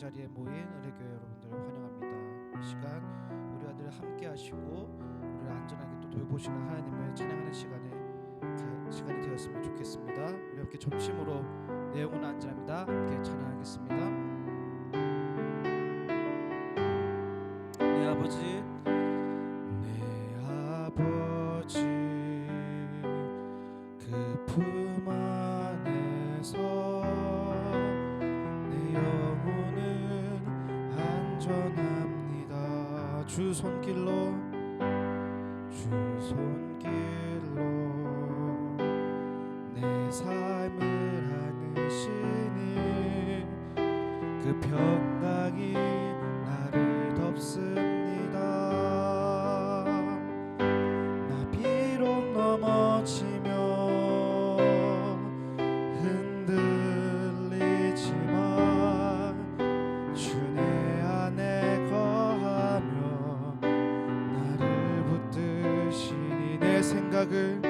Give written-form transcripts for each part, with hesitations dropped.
자리에 모인 은혜교회 여러분들을 환영합니다. 이 시간 우리와 늘 함께 하시고 우리를 안전하게 또 돌보시는 하나님을 찬양하는 시간이 되었으면 좋겠습니다. 우리 함께 점심으로 내 영혼은 안전합니다. 함께 찬양하겠습니다. 내 아버지, 내 아버지, 그 품 안에서 내 영혼은 안전합니다. 주 손길로 내 삶을 안으시니 그 평강이 나를 덮습니다. 나 비록 넘어지며 흔들리지만 주 내 안에 거하며 나를 붙드시니 내 생각을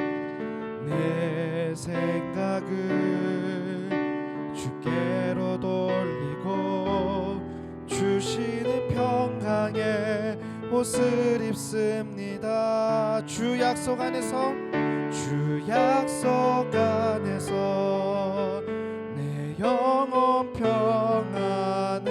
주께로 돌리고 주시는 평강의 옷을 입습니다. 주 약속 안에서 내 영혼 평안에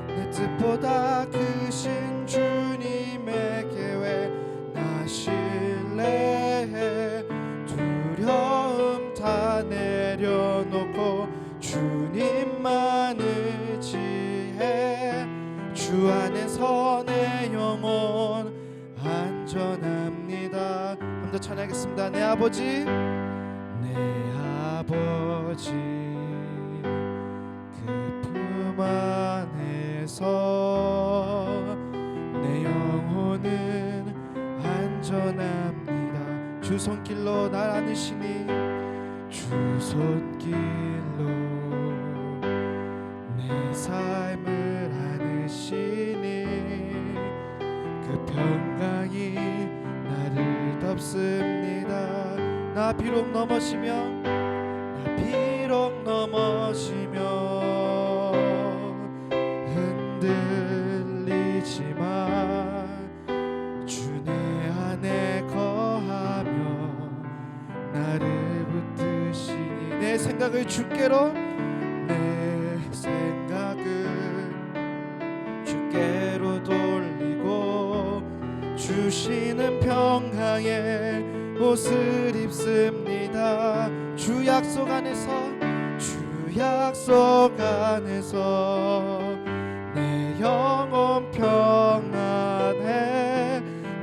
내 뜻보다 크신 주님의 계획 나 신뢰해 두려움 다 내려놓고 주님만 의지해 주 안에서 내 영혼 안전합니다. 한번 더 찬양하겠습니다. 내 아버지, 그 품 안에서 내 영혼은 안전합니다. 주 손길로 날 안으시니 주 손길로 내 삶을 안으시니 그 평강이 나를 덮습니다. 나 비록 넘어지며 흔들리지만 주 내 안에 거하며 나를 붙드시니 내 생각을 주께로 돌리고 주시는 평강의 옷을 입습니다. 주 약속 안에서 내 영혼 평안해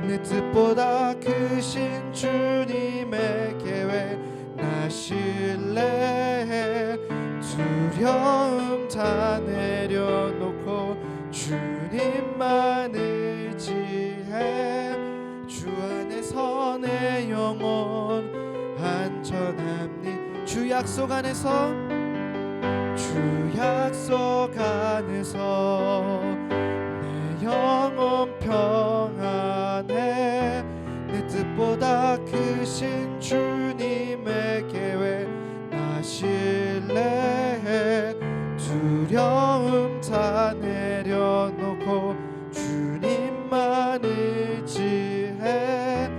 내 뜻보다 크신 주님의 계획 나 신뢰해 두려움 다 내려놓고 주님만 의지해 주 안에서 내 영혼 안전합니다. 주 약속 안에서 내 영혼 평안해 내 뜻보다 크신 주님의 계획 나 신뢰해 두려움 다 내려놓고 주님만 의지해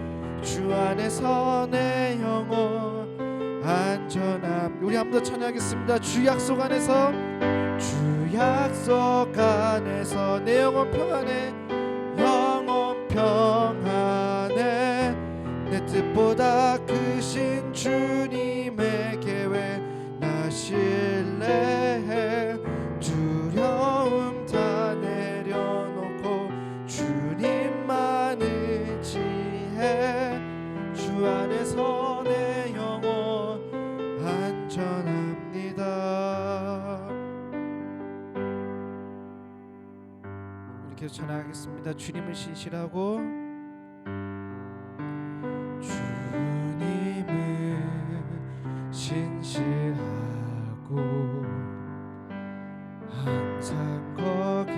주 안에서 내 영혼 안전함. 우리 한 번 더 찬양하겠습니다. 주 약속 안에서 내 영혼 평안해 내 뜻보다 크신 주님의 계획 나 신뢰해 두려움 다 내려놓고 주님만 의지해 주 안에서 내 영혼 안전합니다. 우리 계속 찬양하겠습니다. 주님을 신실하고 항상 거기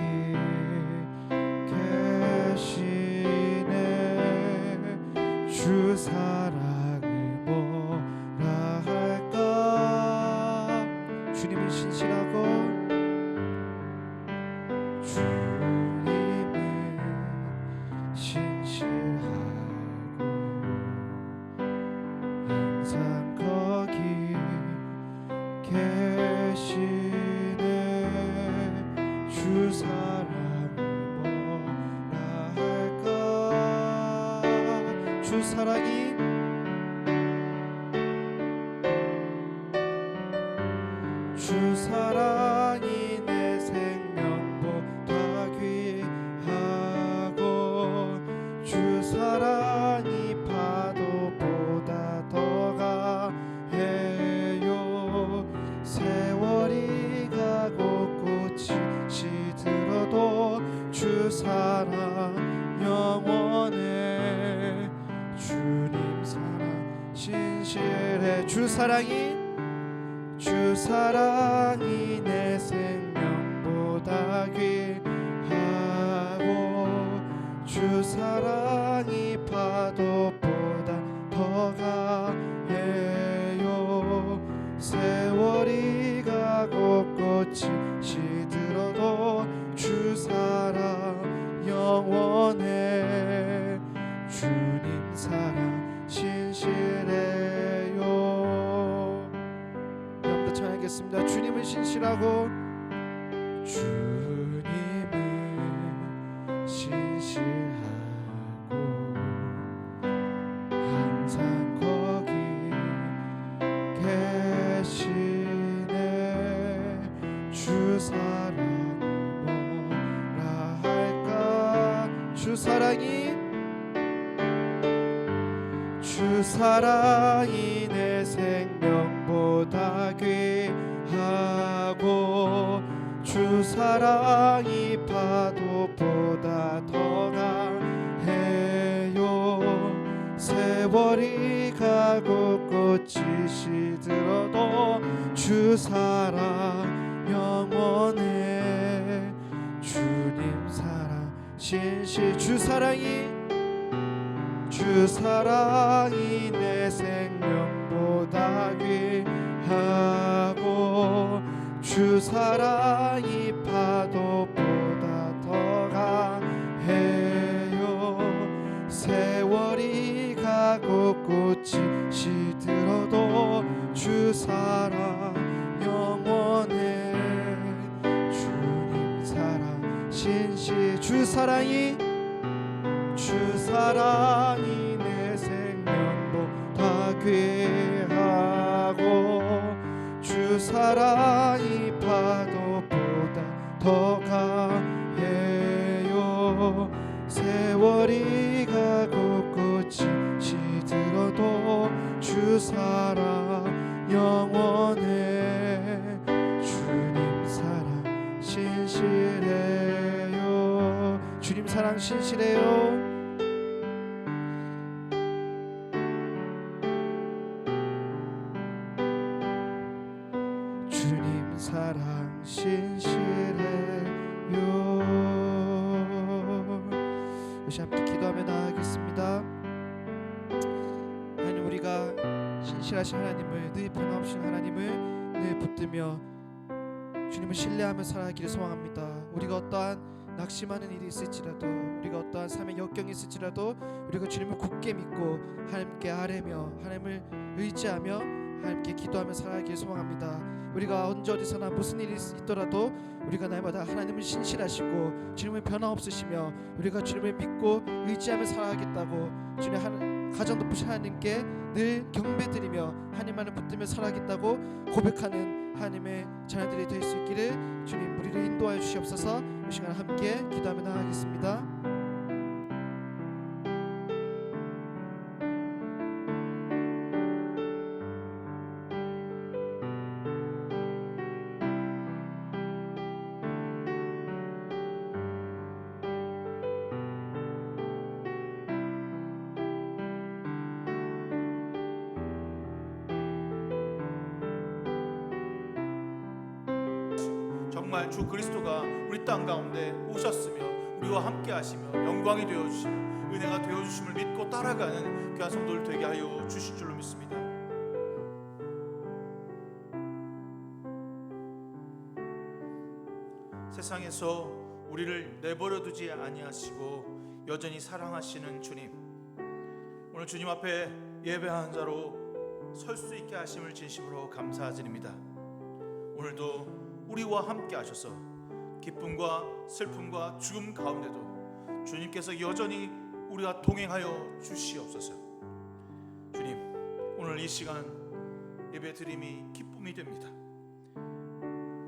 계시네. 주 사랑을 뭐라 할까. 주님은 신실하고 주 사랑이 주 사랑이 내 생명보다 귀하고 주 사랑이 파도보다 더 가해요 세월이 가고 꽃이 시들어도 주 사랑 영원해 주님 사랑 신실해 주 사랑이 내 생명보다 귀하고 주 사랑이 파도보다 더 가해요 세월이 가고 꽃이 시들어도 주 사랑 영원해 주님 사랑 신실해요. 여러분들 찬양하겠습니다. 주님은 신실하고 주님은 신실하고 항상 거기 계시네 주 사랑이 뭐라 할까 주 사랑이 내 생명보다 귀하고 주 사랑이 파도보다 더 가해요 세월이 가고 꽃이 시들어도 주 사랑 영원해 주님 사랑 신실 주 사랑이 내 생명보다 귀하고 주 사랑이 파도보다 더 가해요 세월이 가고 꽃이 시들어도 주 사랑 영원해 주님 사랑 신실 주 사랑이 내 생명보다 귀하고 주 사랑이 파도보다 더 가해요 세월이 가고 꽃이 시들어도 주 사랑 영원해 주님 사랑 신실해요 주님 사랑 신실해요 주님 사랑 신실해요. 다시 함께 기도하며 나아가겠습니다. 하나님 우리가 신실하신 하나님을 늘 변함없는 하나님을 늘 붙들며 주님을 신뢰하며 살아가기를 소망합니다. 우리가 어떠한 낙심하는 일이 있을지라도 우리가 어떠한 삶의 역경이 있을지라도 우리가 주님을 굳게 믿고 하나님께 아뢰며 하나님을 의지하며 하나님께 기도하며 살아가기를 소망합니다. 우리가 언제 어디서나 무슨 일이 있더라도 우리가 날마다 하나님은 신실하시고 주님은 변함없으시며 우리가 주님을 믿고 의지하며 살아가겠다고 주님 가정 높으신 하나님께 늘 경배드리며 하나님만을 붙들며 살아가겠다고 고백하는 하나님의 자녀들이 될 수 있기를 주님 우리를 인도하여 주시옵소서. 이 시간 함께 기도하며 나아가겠습니다. 정말 주 그리스도가 우리 땅 가운데 오셨으며 우리와 함께 하시며 영광이 되어주시며 은혜가 되어주심을 믿고 따라가는 귀한 성도들 되게 하여 주실 줄로 믿습니다. 세상에서 우리를 내버려 두지 아니하시고 여전히 사랑하시는 주님, 오늘 주님 앞에 예배하는 자로 설 수 있게 하심을 진심으로 감사드립니다. 오늘도 우리와 함께 하셔서 기쁨과 슬픔과 죽음 가운데도 주님께서 여전히 우리와 동행하여 주시옵소서. 오늘 이 시간 예배 드림이 기쁨이 됩니다.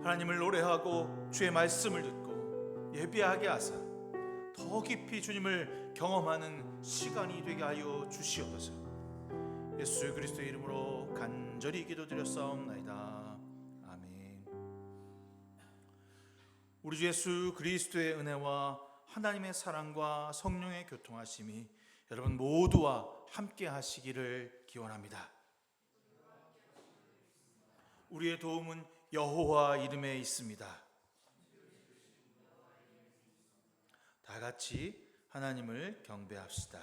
하나님을 노래하고 주의 말씀을 듣고 예배하게 하사 더 깊이 주님을 경험하는 시간이 되게 하여 주시옵소서. 예수 그리스도의 이름으로 간절히 기도드렸사옵나이다. 아멘. 우리 주 예수 그리스도의 은혜와 하나님의 사랑과 성령의 교통하심이 여러분 모두와 함께 하시기를 기원합니다. 우리의 도움은 여호와 이름에 있습니다. 다 같이 하나님을 경배합시다.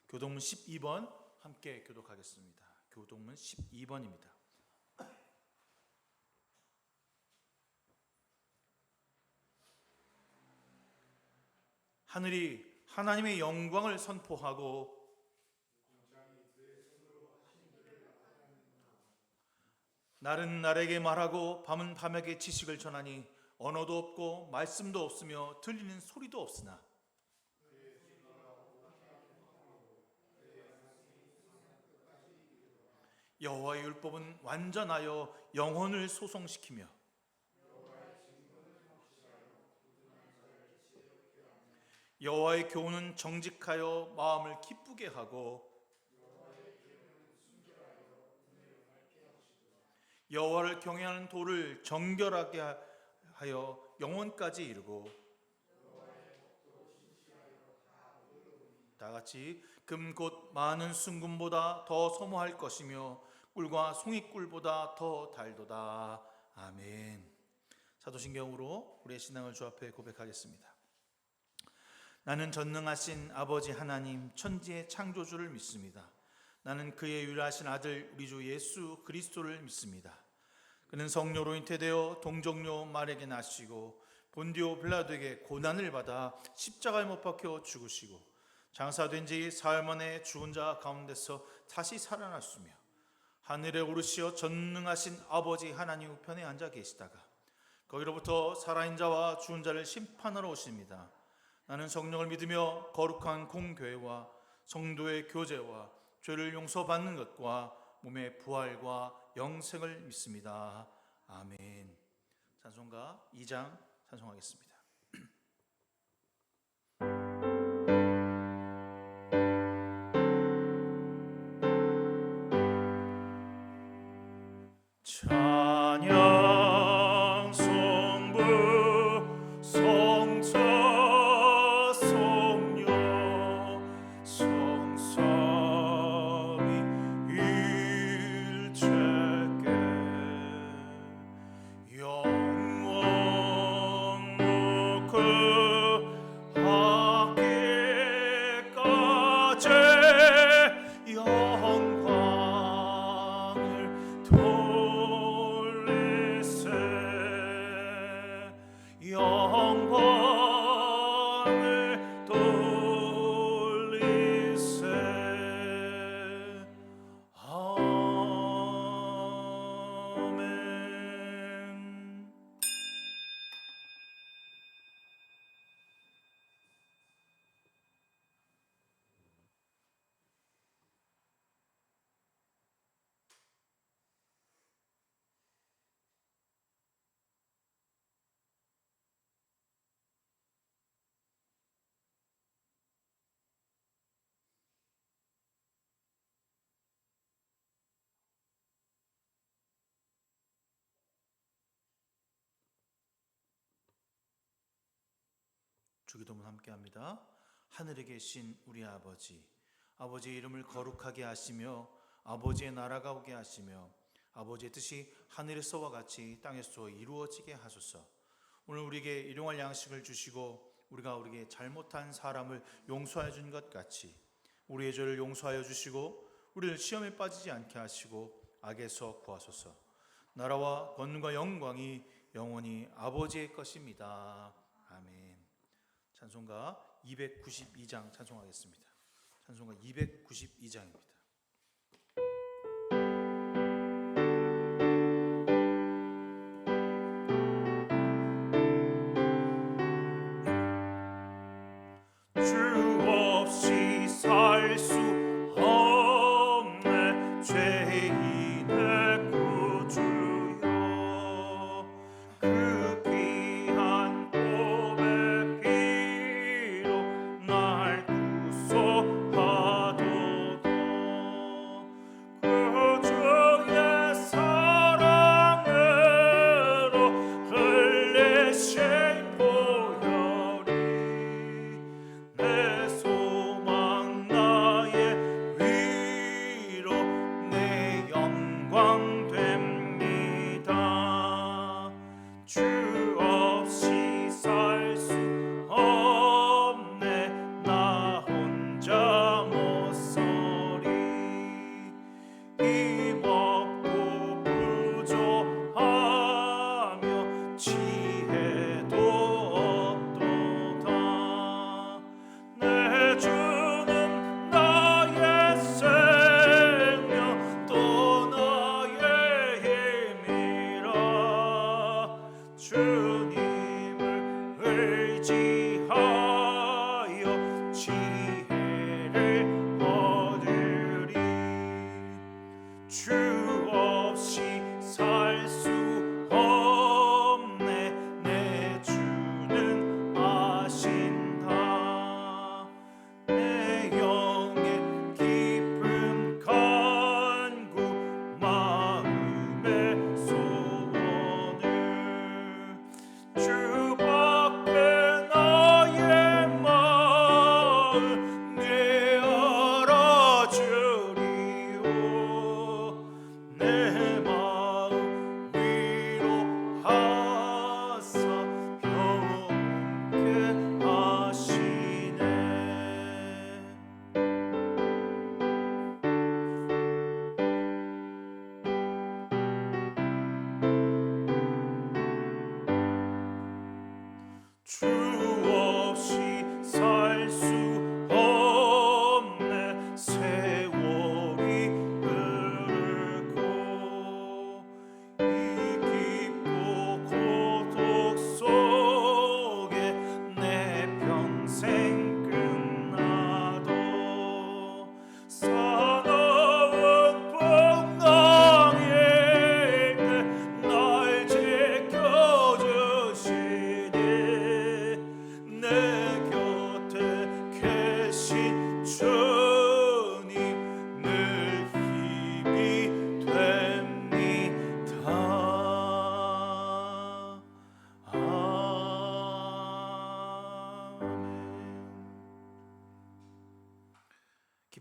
교동문 12번 함께 교독하겠습니다. 교동문 12번입니다. 하늘이 하나님의 영광을 선포하고 날은 날에게 말하고 밤은 밤에게 지식을 전하니 언어도 없고 말씀도 없으며 들리는 소리도 없으나 여호와의 율법은 완전하여 영혼을 소성시키며 여호와의 교훈은 정직하여 마음을 기쁘게 하고 여호와를 경외하는 도를 정결하게 하여 영혼까지 이루고 다 같이 금 곧 많은 순금보다 더 소모할 것이며 꿀과 송이꿀보다 더 달도다. 아멘. 사도신경으로 우리의 신앙을 주 앞에 고백하겠습니다. 나는 전능하신 아버지 하나님 천지의 창조주를 믿습니다. 나는 그의 유일하신 아들 우리 주 예수 그리스도를 믿습니다. 그는 성령으로 잉태되어 동정녀 마리아에게 나시고 본디오 빌라도에게 고난을 받아 십자가에 못 박혀 죽으시고 장사된 지 사흘 만에 죽은 자 가운데서 다시 살아났으며 하늘에 오르시어 전능하신 아버지 하나님 우편에 앉아 계시다가 거기로부터 살아있는 자와 죽은 자를 심판하러 오십니다. 나는 성령을 믿으며 거룩한 공교회와 성도의 교제와 죄를 용서받는 것과 몸의 부활과 영생을 믿습니다. 아멘. 찬송가 2장 찬송하겠습니다. 찬양 성부 성자 성령 성삼위 일체께 영원 그 학계까지 영광을 돌리세 영광을 돌리세 아멘. 주기도문 함께합니다. 하늘에 계신 우리 아버지, 아버지의 이름을 거룩하게 하시며 아버지의 나라가 오게 하시며 아버지의 뜻이 하늘에서와 같이 땅에서 이루어지게 하소서. 오늘 우리에게 일용할 양식을 주시고 우리가 우리에게 잘못한 사람을 용서하여 준 것 같이 우리의 죄를 용서하여 주시고 우리를 시험에 빠지지 않게 하시고 악에서 구하소서. 나라와 권능과 영광이 영원히 아버지의 것입니다. 아멘. 찬송가 292장 찬송하겠습니다. 찬송가 292장입니다. 주 없이 살 수 없네 죄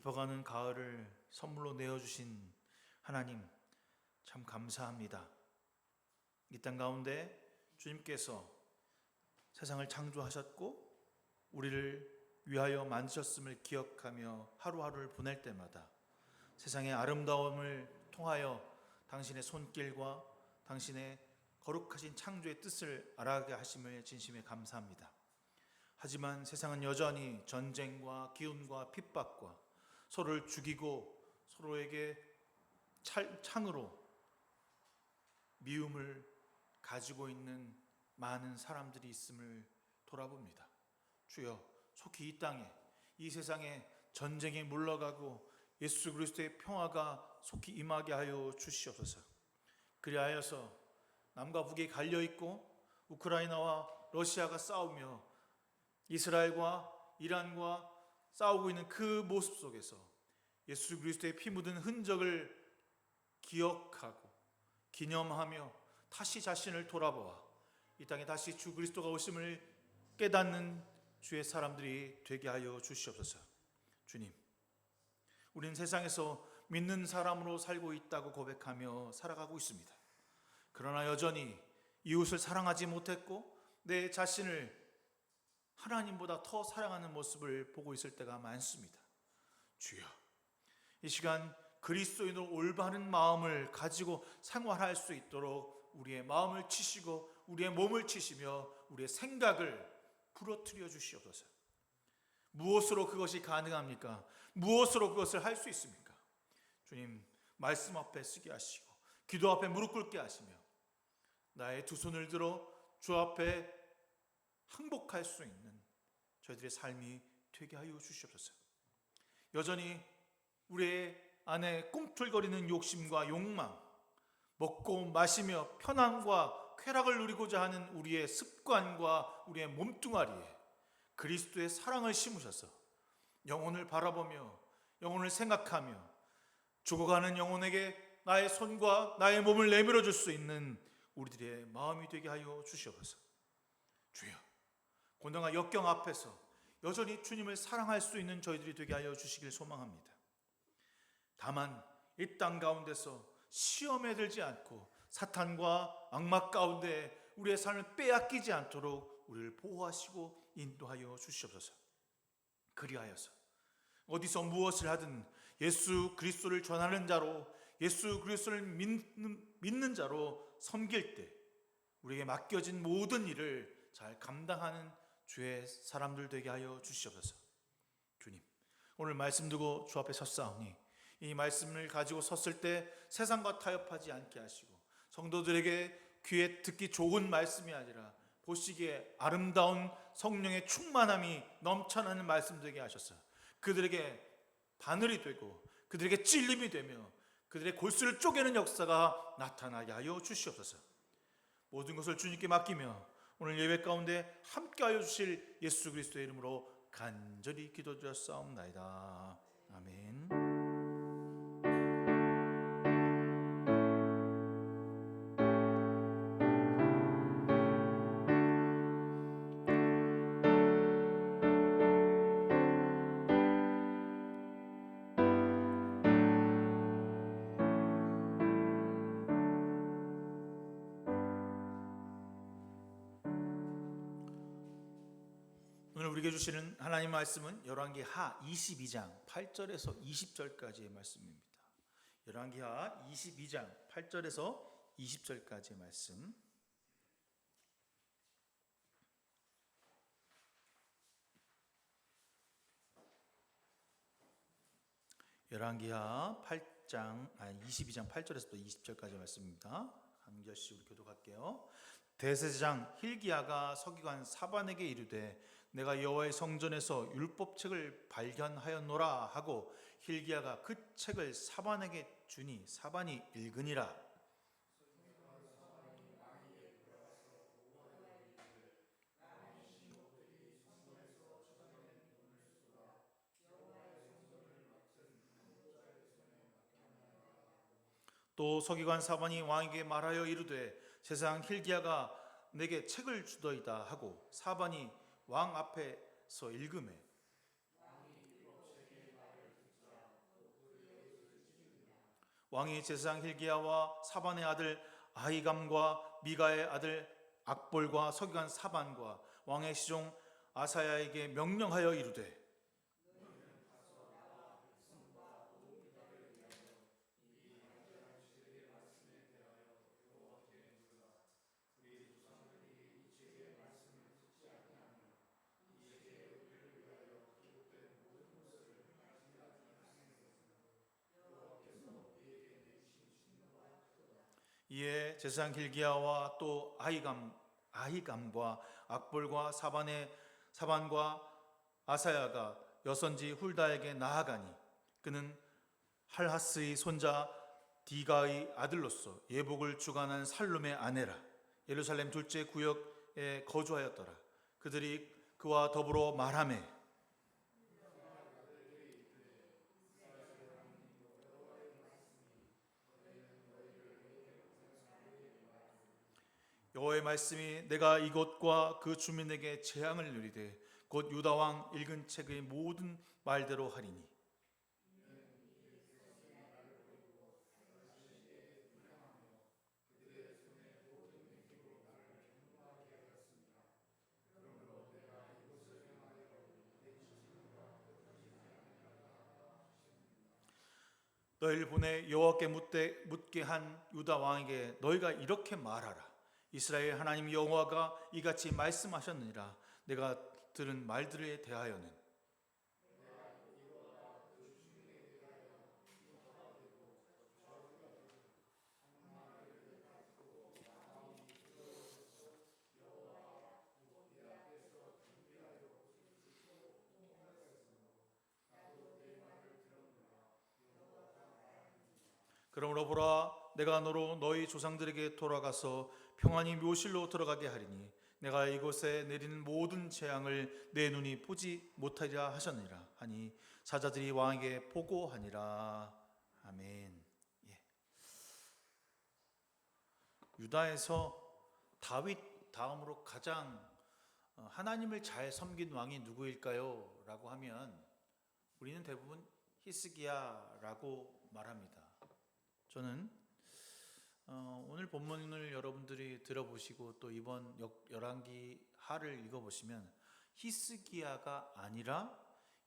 깊어가는 가을을 선물로 내어주신 하나님 참 감사합니다. 이 땅 가운데 주님께서 세상을 창조하셨고 우리를 위하여 만드셨음을 기억하며 하루하루를 보낼 때마다 세상의 아름다움을 통하여 당신의 손길과 당신의 거룩하신 창조의 뜻을 알아가게 하심을 진심에 감사합니다. 하지만 세상은 여전히 전쟁과 기운과 핍박과 서로를 죽이고 서로에게 창으로 미움을 가지고 있는 많은 사람들이 있음을 돌아봅니다. 주여, 속히 이 땅에, 이 세상에 전쟁이 물러가고 예수 그리스도의 평화가 속히 임하게 하여 주시옵소서. 그리하여서 남과 북이 갈려있고 우크라이나와 러시아가 싸우며 이스라엘과 이란과 싸우고 있는 그 모습 속에서 예수 그리스도의 피 묻은 흔적을 기억하고 기념하며 다시 자신을 돌아보아 이 땅에 다시 주 그리스도가 오심을 깨닫는 주의 사람들이 되게 하여 주시옵소서. 주님, 우리는 세상에서 믿는 사람으로 살고 있다고 고백하며 살아가고 있습니다. 그러나 여전히 이웃을 사랑하지 못했고 내 자신을 하나님보다 더 사랑하는 모습을 보고 있을 때가 많습니다. 주여, 이 시간 그리스도인으로 올바른 마음을 가지고 생활할 수 있도록 우리의 마음을 치시고 우리의 몸을 치시며 우리의 생각을 부러뜨려 주시옵소서. 무엇으로 그것이 가능합니까? 무엇으로 그것을 할 수 있습니까? 주님, 말씀 앞에 쓰게 하시고 기도 앞에 무릎 꿇게 하시며 나의 두 손을 들어 주 앞에 항복할 수 있는 저희들의 삶이 되게 하여 주시옵소서. 여전히 우리의 안에 꿈틀거리는 욕심과 욕망, 먹고 마시며 편안과 쾌락을 누리고자 하는 우리의 습관과 우리의 몸뚱아리에 그리스도의 사랑을 심으셔서 영혼을 바라보며 영혼을 생각하며 죽어가는 영혼에게 나의 손과 나의 몸을 내밀어 줄 수 있는 우리들의 마음이 되게 하여 주시옵소서. 주여, 고난과 역경 앞에서 여전히 주님을 사랑할 수 있는 저희들이 되게 하여 주시길 소망합니다. 다만 이 땅 가운데서 시험에 들지 않고 사탄과 악마 가운데 우리의 삶을 빼앗기지 않도록 우리를 보호하시고 인도하여 주시옵소서. 그리하여서 어디서 무엇을 하든 예수 그리스도를 전하는 자로 예수 그리스도를 믿는 자로 섬길 때 우리에게 맡겨진 모든 일을 잘 감당하는 주의 사람들 되게 하여 주시옵소서. 주님, 오늘 말씀 두고 주 앞에 섰사오니 이 말씀을 가지고 섰을 때 세상과 타협하지 않게 하시고 성도들에게 귀에 듣기 좋은 말씀이 아니라 보시기에 아름다운 성령의 충만함이 넘쳐나는 말씀 되게 하셔서 그들에게 바늘이 되고 그들에게 찔림이 되며 그들의 골수를 쪼개는 역사가 나타나게 하여 주시옵소서. 모든 것을 주님께 맡기며 오늘 예배 가운데 함께하여 주실 예수 그리스도의 이름으로 간절히 기도드렸사옵나이다. 아멘. 오늘 우리에게 주시는 하나님 말씀은 열왕기하 22장 8절에서 20절까지의 말씀입니다. 열왕기하 22장 8절에서 20절까지의 말씀. 열왕기하 22장 8절에서 또 20절까지의 말씀입니다. 한 절씩 우리 교독할게요. 대제사장 힐기야가 서기관 사반에게 이르되 내가 여호와의 성전에서 율법책을 발견하였노라 하고 힐기야가 그 책을 사반에게 주니 사반이 읽으니라. 또 서기관 사반이 왕에게 말하여 이르되 세상 힐기야가 내게 책을 주더이다 하고 사반이 왕 앞에서 읽음에 왕이 제사장 hil기야와 사반의 아들 아히감과 미가의 아들 악볼과 서기관 사반과 왕의 시종 아사야에게 명령하여 이르되 이에 제사장 hil기야와 또 아히감과 악볼과 사반과 아사야가 여선지 훌다에게 나아가니 그는 할하스의 손자 디가의 아들로서 예복을 주관한 살룸의 아내라. 예루살렘 둘째 구역에 거주하였더라. 그들이 그와 더불어 말하매 여호와의 말씀이 내가 이곳과 그 주민에게 재앙을 누리되 곧 유다 왕 읽은 책의 모든 말대로 하리니 너희를 보내 여호와께 묻게 한 유다 왕에게 너희가 이렇게 말하라. 이스라엘 하나님 여호와가 이같이 말씀하셨느니라. 내가 들은 말들에 대하여는 그러므로 보라 내가 너로 너희 조상들에게 돌아가서 평안히 묘실로 들어가게 하리니 내가 이곳에 내리는 모든 재앙을 내 눈이 보지 못하리라 하셨느니라 하니 사자들이 왕에게 보고하니라. 아멘. 예. 유다에서 다윗 다음으로 가장 하나님을 잘 섬긴 왕이 누구일까요? 라고 하면 우리는 대부분 히스기야라고 말합니다. 저는 오늘 본문을 여러분들이 들어보시고 또 이번 열왕기 하를 읽어보시면 히스기야가 아니라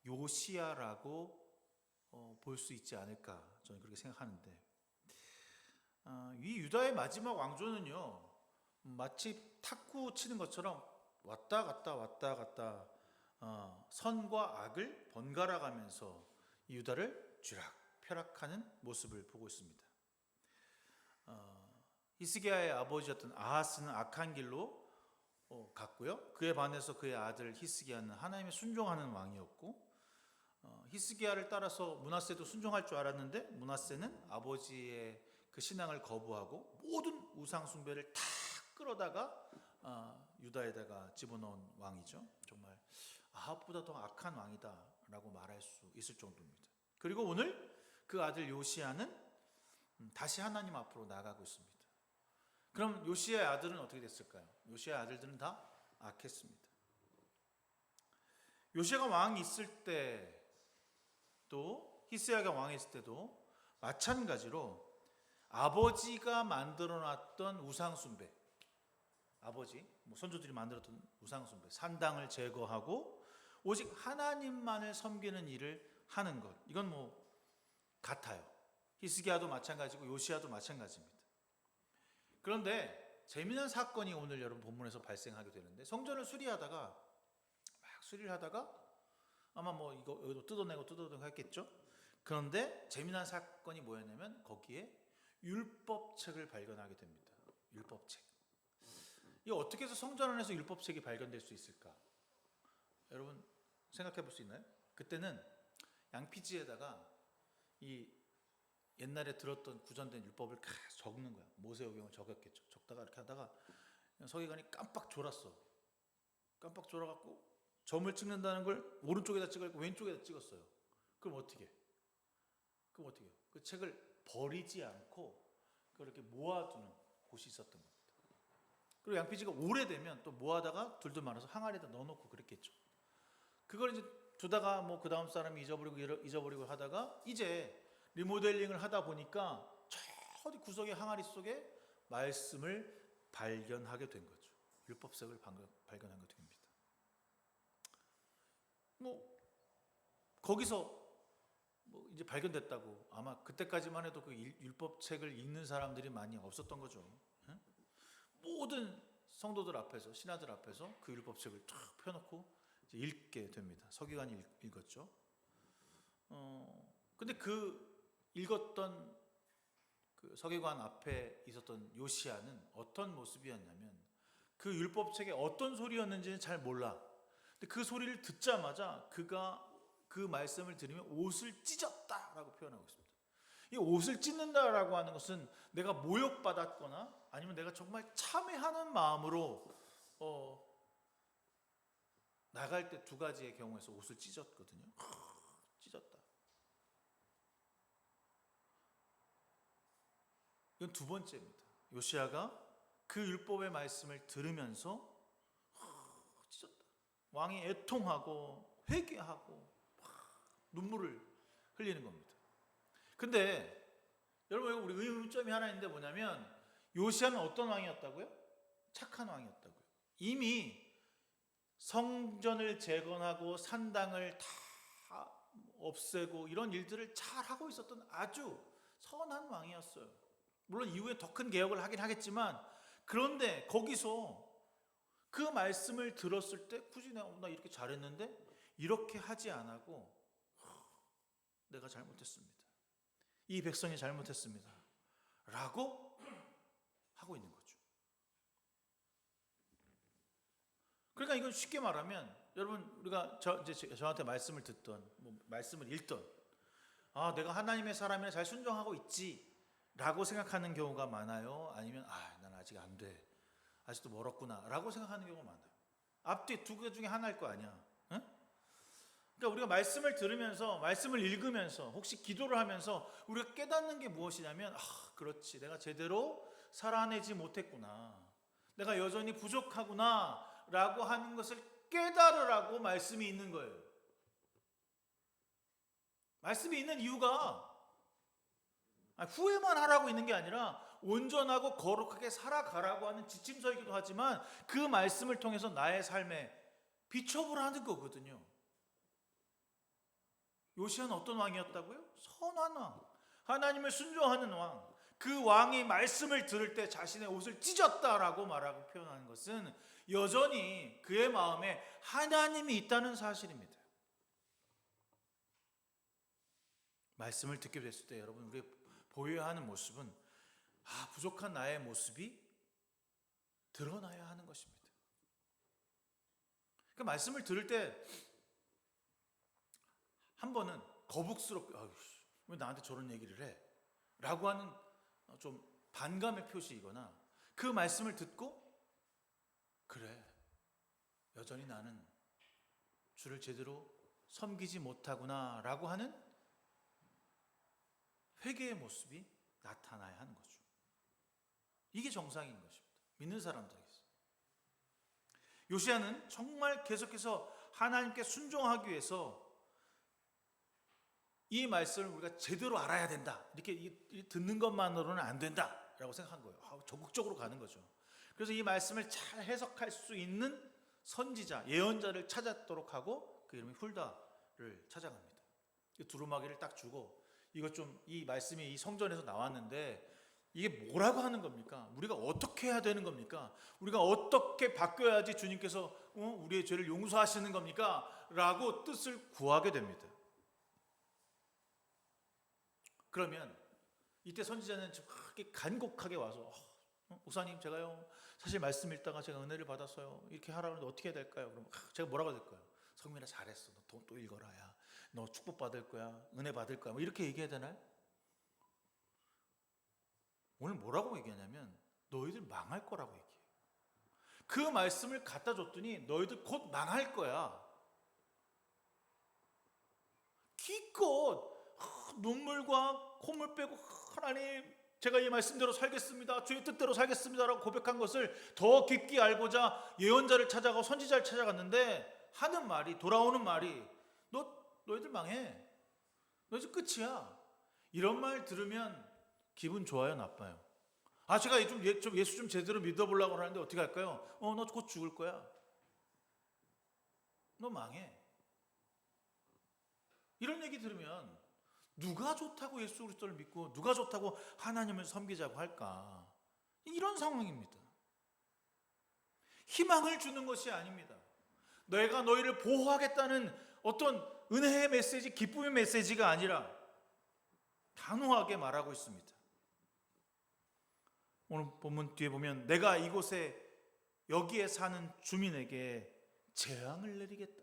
요시야라고 볼 수 있지 않을까 저는 그렇게 생각하는데 이 유다의 마지막 왕조는요 마치 탁구 치는 것처럼 왔다 갔다 선과 악을 번갈아 가면서 이 유다를 쥐락펴락하는 모습을 보고 있습니다. 히스기야의 아버지였던 아하스는 악한 길로 갔고요. 그에 반해서 그의 아들 히스기야는 하나님의 순종하는 왕이었고 히스기야를 따라서 므낫세도 순종할 줄 알았는데 므낫세는 아버지의 그 신앙을 거부하고 모든 우상 숭배를 다 끌어다가 유다에다가 집어넣은 왕이죠. 정말 아합보다 더 악한 왕이다라고 말할 수 있을 정도입니다. 그리고 오늘 그 아들 요시야는 다시 하나님 앞으로 나아가고 있습니다. 그럼 요시야의 아들은 어떻게 됐을까요? 요시야의 아들들은 다 악했습니다. 요시야가 왕이 있을 때도 히스기야가 왕이 있을 때도 마찬가지로 아버지가 만들어놨던 우상 숭배, 아버지 선조들이 만들었던 우상 숭배, 산당을 제거하고 오직 하나님만을 섬기는 일을 하는 것, 이건 같아요. 히스기야도 마찬가지고 요시야도 마찬가지입니다. 그런데 재미난 사건이 오늘 여러분 본문에서 발생하게 되는데 성전을 수리하다가 막 수리를 하다가 아마 이거 여기도 뜯어내고 했겠죠. 그런데 재미난 사건이 뭐였냐면 거기에 율법책을 발견하게 됩니다. 율법책. 이거 어떻게 해서 성전 안에서 율법책이 발견될 수 있을까? 여러분 생각해 볼 수 있나요? 그때는 양피지에다가 이 옛날에 들었던 구전된 율법을 적는 거야. 모세오경을 적었겠죠. 적다가 이렇게 하다가 서기관이 깜빡 졸았어. 깜빡 졸아갖고 점을 찍는다는 걸 오른쪽에다 찍었고 왼쪽에다 찍었어요. 그럼 어떻게? 그 책을 버리지 않고 그렇게 모아두는 곳이 있었던 겁니다. 그리고 양피지가 오래되면 또 모아다가 둘둘 말아서 항아리에다 넣어놓고 그랬겠죠. 그걸 이제 두다가 그 다음 사람이 잊어버리고 하다가 이제 리모델링을 하다 보니까 저 어디 구석의 항아리 속에 말씀을 발견하게 된 거죠. 율법책을 발견하게 됩니다. 뭐 거기서 뭐 이제 발견됐다고 아마 그때까지만 해도 그 율법책을 읽는 사람들이 많이 없었던 거죠. 예? 모든 성도들 앞에서, 신하들 앞에서 그 율법책을 쫙 펴놓고 이제 읽게 됩니다. 서기관이 읽었죠. 근데 그 읽었던 그 서기관 앞에 있었던 요시야는 어떤 모습이었냐면 그 율법책에 어떤 소리였는지는 잘 몰라. 근데 그 소리를 듣자마자 그가 그 말씀을 들으면 옷을 찢었다라고 표현하고 있습니다. 이 옷을 찢는다라고 하는 것은 내가 모욕받았거나 아니면 내가 정말 참회하는 마음으로 나갈 때 두 가지의 경우에서 옷을 찢었거든요. 찢었다. 이건 두 번째입니다. 요시야가 그 율법의 말씀을 들으면서 찢었다. 왕이 애통하고 회개하고 눈물을 흘리는 겁니다. 근데 여러분 우리 의문점이 하나 있는데 뭐냐면 요시야는 어떤 왕이었다고요? 착한 왕이었다고요. 이미 성전을 재건하고 산당을 다 없애고 이런 일들을 잘 하고 있었던 아주 선한 왕이었어요. 물론 이후에 더 큰 개혁을 하긴 하겠지만 그런데 거기서 그 말씀을 들었을 때 굳이 나 이렇게 잘했는데 이렇게 하지 않고 내가 잘못했습니다. 이 백성이 잘못했습니다. 라고 하고 있는 거죠. 그러니까 이건 쉽게 말하면 여러분 우리가 저한테 말씀을 듣던 말씀을 읽던 내가 하나님의 사람이라 잘 순종하고 있지 라고 생각하는 경우가 많아요? 아니면 난 아직 안 돼. 아직도 멀었구나 라고 생각하는 경우가 많아요. 앞뒤 두 개 중에 하나일 거 아니야. 응? 그러니까 우리가 말씀을 들으면서 말씀을 읽으면서 혹시 기도를 하면서 우리가 깨닫는 게 무엇이냐면 그렇지 내가 제대로 살아내지 못했구나. 내가 여전히 부족하구나 라고 하는 것을 깨달으라고 말씀이 있는 거예요. 말씀이 있는 이유가 후회만 하라고 있는 게 아니라 온전하고 거룩하게 살아가라고 하는 지침서이기도 하지만 그 말씀을 통해서 나의 삶에 비춰보라는 거거든요. 요시야는 어떤 왕이었다고요? 선한 왕, 하나님을 순종하는 왕. 그 왕이 말씀을 들을 때 자신의 옷을 찢었다라고 말하고 표현하는 것은 여전히 그의 마음에 하나님이 있다는 사실입니다. 말씀을 듣게 됐을 때 여러분 우리 보여야 하는 모습은 부족한 나의 모습이 드러나야 하는 것입니다. 그 말씀을 들을 때 한 번은 거북스럽게 왜 나한테 저런 얘기를 해? 라고 하는 좀 반감의 표시이거나 그 말씀을 듣고 그래 여전히 나는 주를 제대로 섬기지 못하구나 라고 하는 회개의 모습이 나타나야 하는 거죠. 이게 정상인 것입니다. 믿는 사람들에게서. 요시야는 정말 계속해서 하나님께 순종하기 위해서 이 말씀을 우리가 제대로 알아야 된다. 이렇게 듣는 것만으로는 안 된다라고 생각한 거예요. 적극적으로 가는 거죠. 그래서 이 말씀을 잘 해석할 수 있는 선지자, 예언자를 찾았도록 하고 그 이름이 훌다를 찾아갑니다. 두루마기를 딱 주고 이 말씀이 이 성전에서 나왔는데 이게 뭐라고 하는 겁니까? 우리가 어떻게 해야 되는 겁니까? 우리가 어떻게 바뀌어야지 주님께서 우리의 죄를 용서하시는 겁니까? 라고 뜻을 구하게 됩니다. 그러면 이때 선지자는 그렇게 간곡하게 와서 목사님 제가요 사실 말씀 읽다가 제가 은혜를 받았어요. 이렇게 하라고 하는데 어떻게 해야 될까요? 그럼 제가 뭐라고 될까요? 성민아 잘했어. 너 또 읽어라. 야. 너 축복 받을 거야. 은혜 받을 거야. 이렇게 얘기해야 되나요? 오늘 뭐라고 얘기하냐면 너희들 망할 거라고 얘기해요. 그 말씀을 갖다 줬더니 너희들 곧 망할 거야. 기껏 눈물과 콧물 빼고 하나님 제가 이 말씀대로 살겠습니다. 주의 뜻대로 살겠습니다라고 고백한 것을 더 깊게 알고자 예언자를 찾아가고 선지자를 찾아갔는데 하는 말이 돌아오는 말이 너희들 망해. 너희들 끝이야. 이런 말 들으면 기분 좋아요, 나빠요? 제가 예수 좀 제대로 믿어보려고 하는데 어떻게 할까요? 너 곧 죽을 거야. 너 망해. 이런 얘기 들으면 누가 좋다고 예수 그리스도를 믿고 누가 좋다고 하나님을 섬기자고 할까? 이런 상황입니다. 희망을 주는 것이 아닙니다. 내가 너희를 보호하겠다는 어떤 은혜의 메시지, 기쁨의 메시지가 아니라 단호하게 말하고 있습니다. 오늘 본문 뒤에 보면 내가 이곳에 여기에 사는 주민에게 재앙을 내리겠다.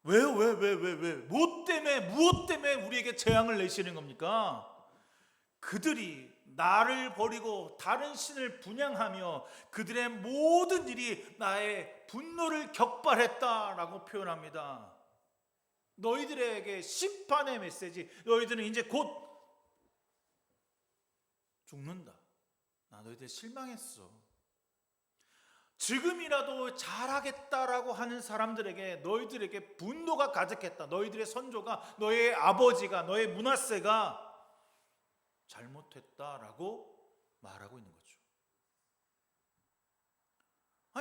왜요? 왜? 무엇 때문에 우리에게 재앙을 내시는 겁니까? 그들이 나를 버리고 다른 신을 분향하며 그들의 모든 일이 나의 분노를 격발했다라고 표현합니다. 너희들에게 심판의 메시지, 너희들은 이제 곧 죽는다. 나 너희들 실망했어. 지금이라도 잘하겠다라고 하는 사람들에게 너희들에게 분노가 가득했다. 너희들의 선조가, 너의 아버지가, 너의 므낫세가 잘못했다라고 말하고 있는 거죠.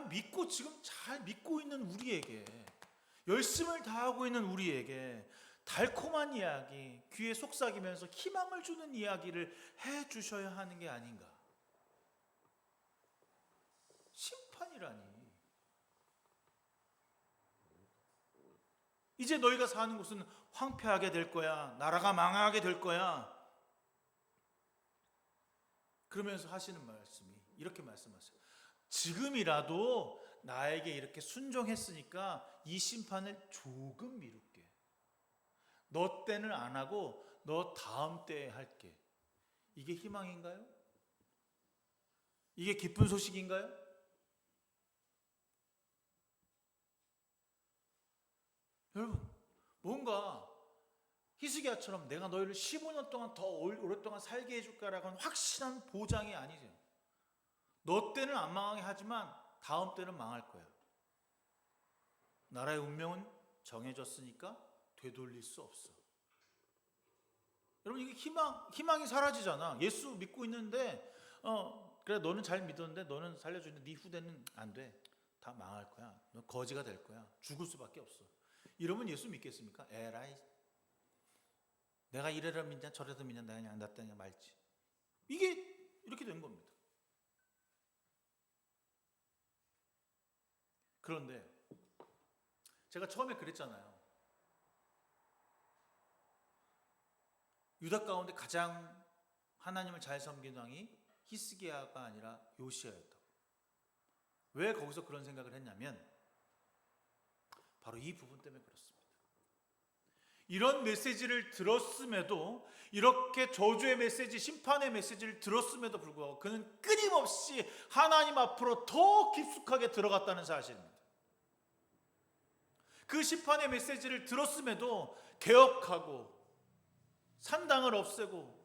믿고 지금 잘 믿고 있는 우리에게, 열심을 다하고 있는 우리에게 달콤한 이야기, 귀에 속삭이면서 희망을 주는 이야기를 해 주셔야 하는 게 아닌가. 심판이라니. 이제 너희가 사는 곳은 황폐하게 될 거야. 나라가 망하게 될 거야. 그러면서 하시는 말씀이 이렇게 말씀하세요. 지금이라도 나에게 이렇게 순종했으니까 이 심판을 조금 미룰게. 너 때는 안 하고 너 다음 때에 할게. 이게 희망인가요? 이게 기쁜 소식인가요? 여러분, 뭔가 히스기야처럼 내가 너희를 15년 동안 더 오랫동안 살게 해줄까라고 하는 확실한 보장이 아니죠. 너 때는 안 망하게 하지만 다음 때는 망할 거야. 나라의 운명은 정해졌으니까 되돌릴 수 없어. 여러분, 이게 희망이 사라지잖아. 예수 믿고 있는데 그래 너는 잘 믿었는데 너는 살려주는데 네 후대는 안 돼. 다 망할 거야. 너 거지가 될 거야. 죽을 수밖에 없어. 이러면 예수 믿겠습니까? 에라이, 내가 이래라 믿냐 저래라 믿냐 내가 그냥 나 때냐 말지. 이게 이렇게 된 겁니다. 그런데 제가 처음에 그랬잖아요. 유다 가운데 가장 하나님을 잘 섬긴 왕이 히스기야가 아니라 요시야였다고. 왜 거기서 그런 생각을 했냐면 바로 이 부분 때문에 그렇습니다. 이런 메시지를 들었음에도, 이렇게 저주의 메시지, 심판의 메시지를 들었음에도 불구하고 그는 끊임없이 하나님 앞으로 더 깊숙하게 들어갔다는 사실입니다. 그 심판의 메시지를 들었음에도 개혁하고 산당을 없애고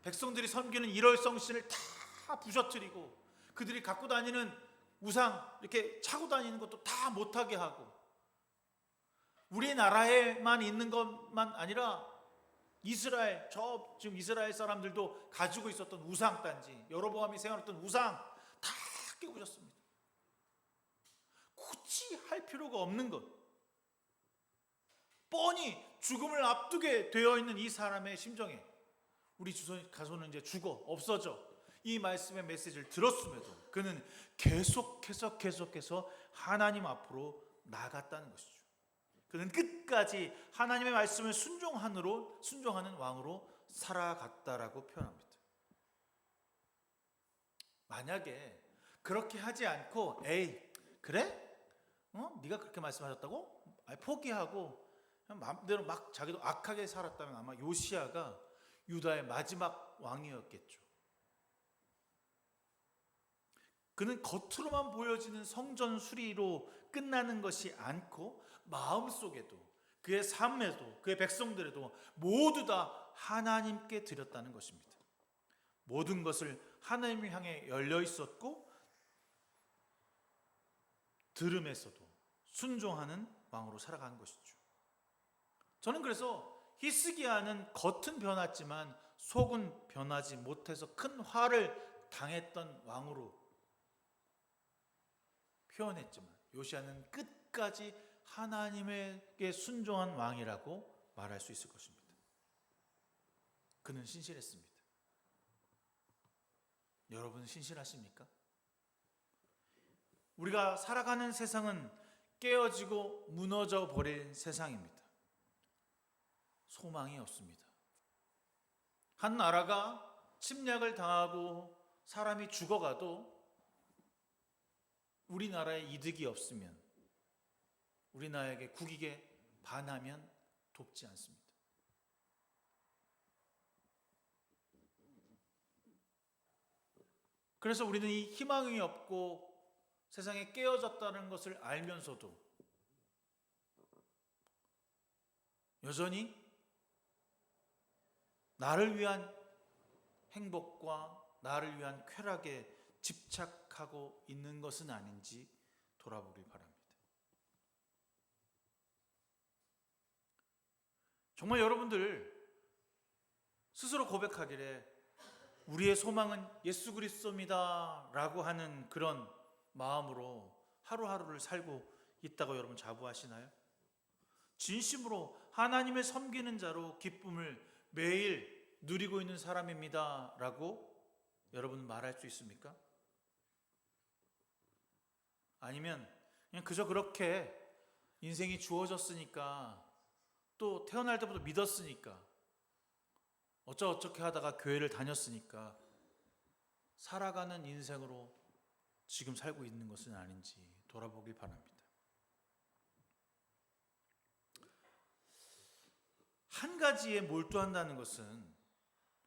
백성들이 섬기는 일월성신을 다 부셔뜨리고 그들이 갖고 다니는 우상, 이렇게 차고 다니는 것도 다 못하게 하고, 우리나라에만 있는 것만 아니라 이스라엘, 지금 이스라엘 사람들도 가지고 있었던 우상단지, 여로보암이 세워놨던 우상 다 깨부셨습니다. 굳이 할 필요가 없는 것, 뻔히 죽음을 앞두게 되어 있는 이 사람의 심정에 우리 가서는 이제 죽어, 없어져, 이 말씀의 메시지를 들었음에도 그는 계속해서 하나님 앞으로 나갔다는 것이죠. 그는 끝까지 하나님의 말씀을 순종하는 왕으로 살아갔다라고 표현합니다. 만약에 그렇게 하지 않고 에이 그래? 네가 그렇게 말씀하셨다고? 포기하고 마음대로 막 자기도 악하게 살았다면 아마 요시야가 유다의 마지막 왕이었겠죠. 그는 겉으로만 보여지는 성전 수리로 끝나는 것이 않고 마음속에도, 그의 삶에도, 그의 백성들에도 모두 다 하나님께 드렸다는 것입니다. 모든 것을 하나님을 향해 열려 있었고, 들음에서도 순종하는 왕으로 살아가는 것이죠. 저는 그래서 히스기야는 겉은 변했지만 속은 변하지 못해서 큰 화를 당했던 왕으로 표현했지만 요시야는 끝까지 하나님에게 순종한 왕이라고 말할 수 있을 것입니다. 그는 신실했습니다. 여러분 신실하십니까? 우리가 살아가는 세상은 깨어지고 무너져 버린 세상입니다. 소망이 없습니다. 한 나라가 침략을 당하고 사람이 죽어가도 우리나라에 이득이 없으면, 우리나라에게 국익에 반하면 돕지 않습니다. 그래서 우리는 이 희망이 없고 세상에 깨어졌다는 것을 알면서도 여전히 나를 위한 행복과 나를 위한 쾌락에 집착하고 있는 것은 아닌지 돌아보길 바랍니다. 정말 여러분들 스스로 고백하기를 우리의 소망은 예수 그리스도입니다 라고 하는 그런 마음으로 하루하루를 살고 있다고 여러분 자부하시나요? 진심으로 하나님을 섬기는 자로 기쁨을 매일 누리고 있는 사람입니다 라고 여러분 말할 수 있습니까? 아니면 그냥 그저 그렇게 인생이 주어졌으니까, 또 태어날 때부터 믿었으니까, 어쩌게 하다가 교회를 다녔으니까 살아가는 인생으로 지금 살고 있는 것은 아닌지 돌아보길 바랍니다. 한 가지에 몰두한다는 것은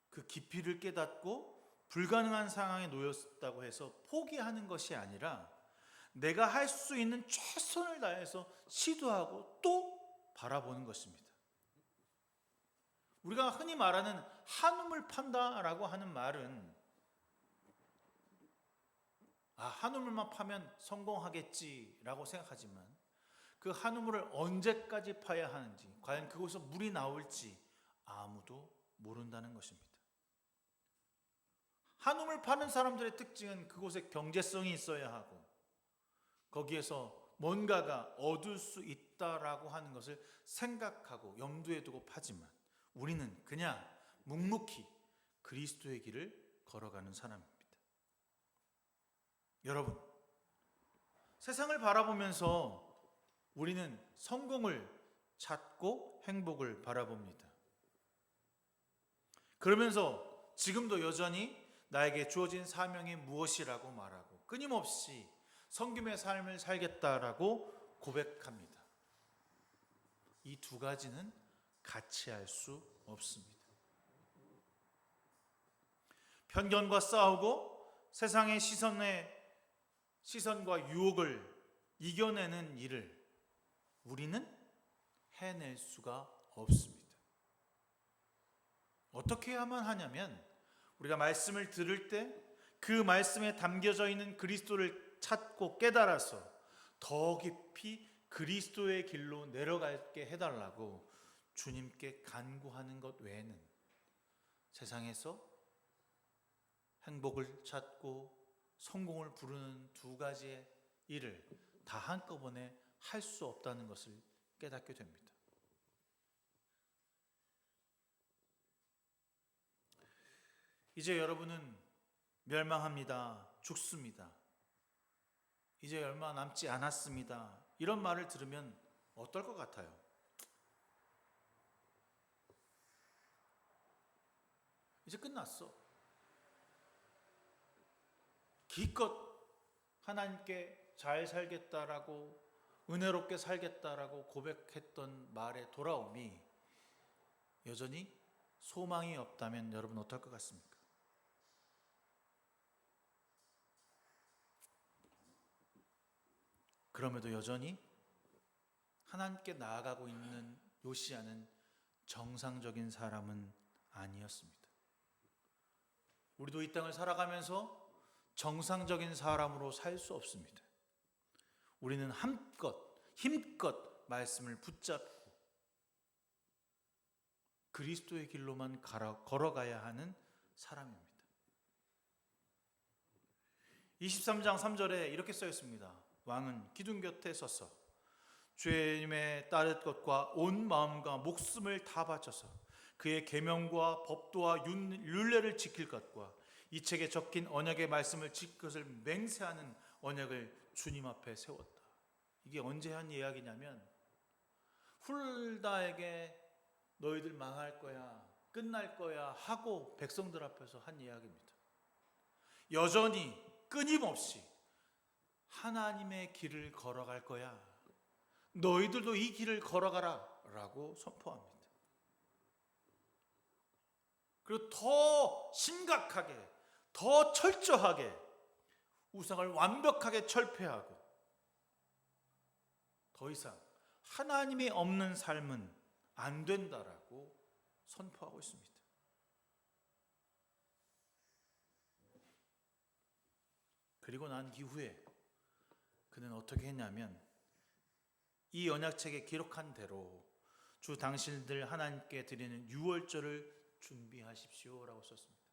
그 깊이를 깨닫고 불가능한 상황에 놓였다고 해서 포기하는 것이 아니라 내가 할 수 있는 최선을 다해서 시도하고 또 바라보는 것입니다. 우리가 흔히 말하는 한움을 판다라고 하는 말은 한우물만 파면 성공하겠지라고 생각하지만 그 한우물을 언제까지 파야 하는지, 과연 그곳에서 물이 나올지 아무도 모른다는 것입니다. 한우물 파는 사람들의 특징은 그곳에 경제성이 있어야 하고 거기에서 뭔가가 얻을 수 있다라고 하는 것을 생각하고 염두에 두고 파지만 우리는 그냥 묵묵히 그리스도의 길을 걸어가는 사람입니다. 여러분, 세상을 바라보면서 우리는 성공을 찾고 행복을 바라봅니다. 그러면서 지금도 여전히 나에게 주어진 사명이 무엇이라고 말하고 끊임없이 섬김의 삶을 살겠다라고 고백합니다. 이 두 가지는 같이 할 수 없습니다. 편견과 싸우고 세상의 시선과 유혹을 이겨내는 일을 우리는 해낼 수가 없습니다. 어떻게 해야만 하냐면 우리가 말씀을 들을 때 그 말씀에 담겨져 있는 그리스도를 찾고 깨달아서 더 깊이 그리스도의 길로 내려가게 해달라고 주님께 간구하는 것 외에는 세상에서 행복을 찾고 성공을 부르는 두 가지의 일을 다 한꺼번에 할 수 없다는 것을 깨닫게 됩니다. 이제 여러분은 멸망합니다. 죽습니다. 이제 얼마 남지 않았습니다. 이런 말을 들으면 어떨 것 같아요? 이제 끝났어. 기껏 하나님께 잘 살겠다라고 은혜롭게 살겠다라고 고백했던 말의 돌아옴이 여전히 소망이 없다면 여러분 어떨 것 같습니까? 그럼에도 여전히 하나님께 나아가고 있는 요시야는 정상적인 사람은 아니었습니다. 우리도 이 땅을 살아가면서 정상적인 사람으로 살 수 없습니다. 우리는 한껏 힘껏 말씀을 붙잡고 그리스도의 길로만 걸어가야 하는 사람입니다. 23장 3절에 이렇게 써 있습니다. 왕은 기둥 곁에 서서 주님의 따를 것과 온 마음과 목숨을 다 바쳐서 그의 계명과 법도와 율례를 지킬 것과 이 책에 적힌 언약의 말씀을 지킬 것을 맹세하는 언약을 주님 앞에 세웠다. 이게 언제 한 이야기냐면 훌다에게 너희들 망할 거야, 끝날 거야 하고 백성들 앞에서 한 이야기입니다. 여전히 끊임없이 하나님의 길을 걸어갈 거야. 너희들도 이 길을 걸어가라 라고 선포합니다. 그리고 더 심각하게, 더 철저하게 우상을 완벽하게 철폐하고 더 이상 하나님이 없는 삶은 안 된다라고 선포하고 있습니다. 그리고 난 이후에 그는 어떻게 했냐면 이 언약책에 기록한 대로 주 당신들 하나님께 드리는 유월절을 준비하십시오라고 썼습니다.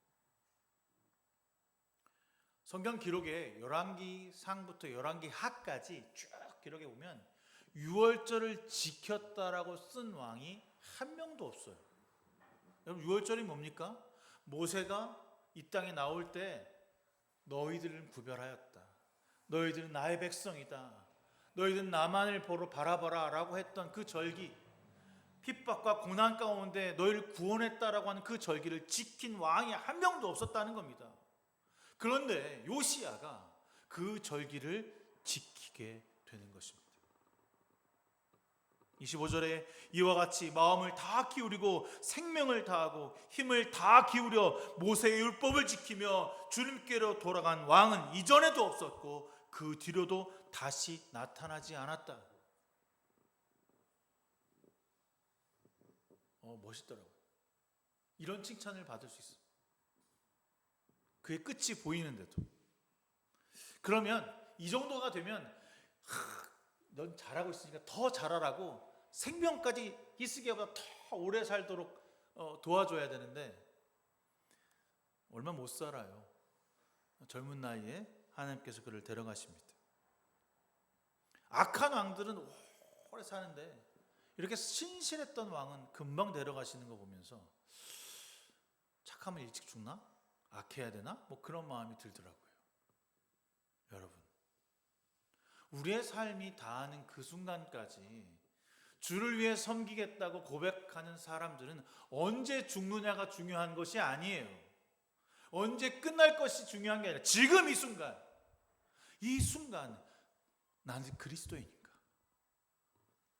성경 기록에 열왕기상부터 열왕기하까지 쭉 기록해 보면 유월절을 지켰다라고 쓴 왕이 한 명도 없어요. 여러분, 유월절이 뭡니까? 모세가 이 땅에 나올 때 너희들은 구별하였다. 너희들은 나의 백성이다. 너희들은 나만을 보러 바라봐라 라고 했던 그 절기, 핍박과 고난 가운데 너희를 구원했다라고 하는 그 절기를 지킨 왕이 한 명도 없었다는 겁니다. 그런데 요시야가 그 절기를 지키게 되는 것입니다. 25절에 이와 같이 마음을 다 기울이고 생명을 다하고 힘을 다 기울여 모세의 율법을 지키며 주님께로 돌아간 왕은 이전에도 없었고 그 뒤로도 다시 나타나지 않았다. 멋있더라고요. 이런 칭찬을 받을 수 있어요. 그의 끝이 보이는데도. 그러면 이 정도가 되면 넌 잘하고 있으니까 더 잘하라고 생명까지 히스기야보다 더 오래 살도록 도와줘야 되는데 얼마 못 살아요. 젊은 나이에 하나님께서 그를 데려가십니다. 악한 왕들은 오래 사는데 이렇게 신실했던 왕은 금방 데려가시는 거 보면서 착하면 일찍 죽나? 악해야 되나? 뭐 그런 마음이 들더라고요. 여러분, 우리의 삶이 다하는 그 순간까지 주를 위해 섬기겠다고 고백하는 사람들은 언제 죽느냐가 중요한 것이 아니에요. 언제 끝날 것이 중요한 게 아니라 지금 이 순간 나는 그리스도인인가?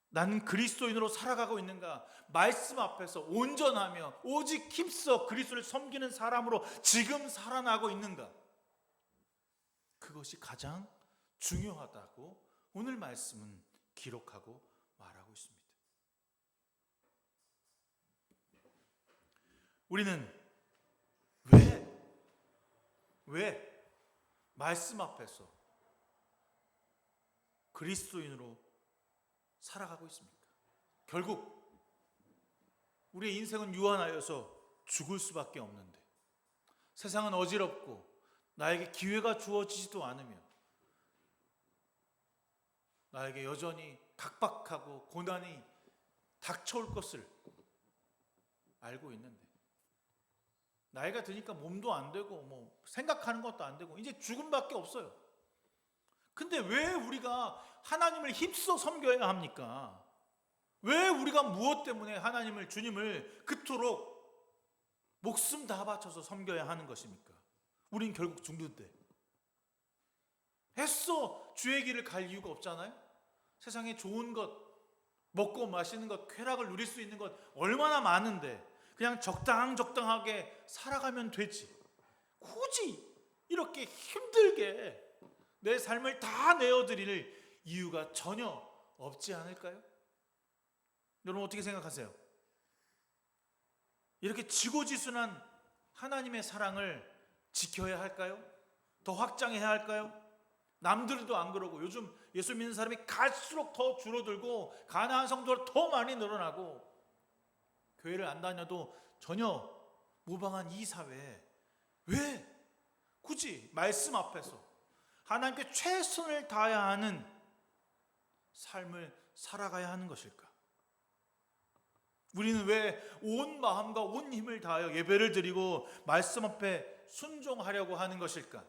나는 그리스도인으로 살아가고 있는가? 말씀 앞에서 온전하며 오직 힘써 그리스도를 섬기는 사람으로 지금 살아나고 있는가? 그것이 가장 중요하다고 오늘 말씀은 기록하고 말하고 있습니다. 우리는 왜 말씀 앞에서 그리스도인으로 살아가고 있습니까? 결국 우리의 인생은 유한하여서 죽을 수밖에 없는데 세상은 어지럽고 나에게 기회가 주어지지도 않으며 나에게 여전히 각박하고 고난이 닥쳐올 것을 알고 있는데 나이가 드니까 몸도 안 되고 뭐 생각하는 것도 안 되고 이제 죽음밖에 없어요. 근데 왜 우리가 하나님을 힘써 섬겨야 합니까? 왜 우리가 무엇 때문에 하나님을, 주님을 그토록 목숨 다 바쳐서 섬겨야 하는 것입니까? 우린 결국 죽는데 애써 주의 길을 갈 이유가 없잖아요. 세상에 좋은 것, 먹고 마시는 것, 쾌락을 누릴 수 있는 것 얼마나 많은데 그냥 적당하게 살아가면 되지. 굳이 이렇게 힘들게 내 삶을 다 내어드릴 이유가 전혀 없지 않을까요? 여러분 어떻게 생각하세요? 이렇게 지고지순한 하나님의 사랑을 지켜야 할까요? 더 확장해야 할까요? 남들도 안 그러고 요즘 예수 믿는 사람이 갈수록 더 줄어들고 가난한 성도가 더 많이 늘어나고 교회를 안 다녀도 전혀 무방한 이 사회에 왜 굳이 말씀 앞에서 하나님께 최선을 다해야 하는 삶을 살아가야 하는 것일까? 우리는 왜 온 마음과 온 힘을 다하여 예배를 드리고 말씀 앞에 순종하려고 하는 것일까?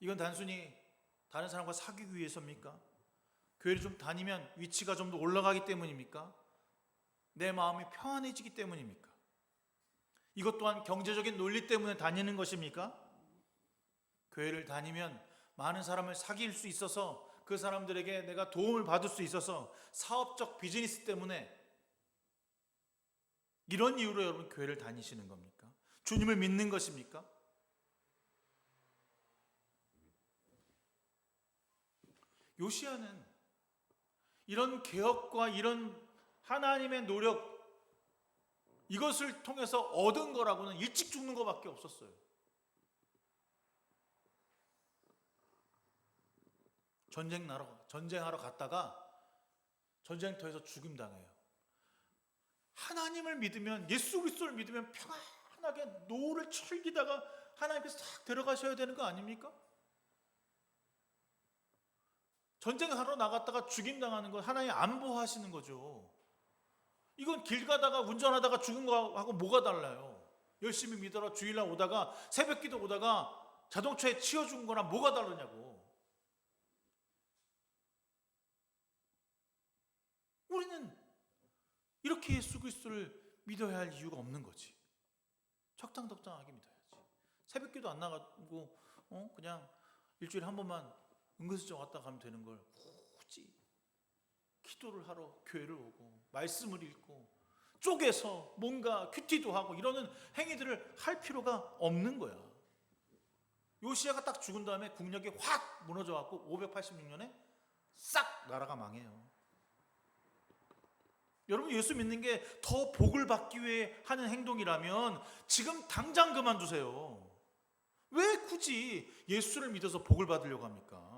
이건 단순히 다른 사람과 사귀기 위해서입니까? 교회를 좀 다니면 위치가 좀 더 올라가기 때문입니까? 내 마음이 평안해지기 때문입니까? 이것 또한 경제적인 논리 때문에 다니는 것입니까? 교회를 다니면 많은 사람을 사귈 수 있어서 그 사람들에게 내가 도움을 받을 수 있어서 사업적 비즈니스 때문에 이런 이유로 여러분 교회를 다니시는 겁니까? 주님을 믿는 것입니까? 요시야는 이런 개혁과 이런 하나님의 노력 이것을 통해서 얻은 거라고는 일찍 죽는 것밖에 없었어요. 전쟁하러 갔다가 전쟁터에서 죽임당해요. 하나님을 믿으면, 예수 그리스도를 믿으면 평안하게 노를 즐기다가 하나님께서 싹 데려가셔야 되는 거 아닙니까? 전쟁하러 나갔다가 죽임당하는 거 하나님 안 보호하시는 거죠. 이건 길 가다가 운전하다가 죽은 거하고 뭐가 달라요? 열심히 믿어라 주일날 오다가 새벽기도 오다가 자동차에 치여 죽은 거랑 뭐가 다르냐고. 우리는 이렇게 예수 그리스도를 믿어야 할 이유가 없는 거지. 적당하게 믿어야지. 새벽기도 안 나가고 그냥 일주일에 한 번만 은근슬쩍 왔다 가면 되는 걸 굳이 기도를 하러 교회를 오고 말씀을 읽고 쪼개서 뭔가 큐티도 하고 이러는 행위들을 할 필요가 없는 거야. 요시야가 딱 죽은 다음에 국력이 확 무너져 갖고 586년에 싹 나라가 망해요. 여러분 예수 믿는 게 더 복을 받기 위해 하는 행동이라면 지금 당장 그만두세요. 왜 굳이 예수를 믿어서 복을 받으려고 합니까?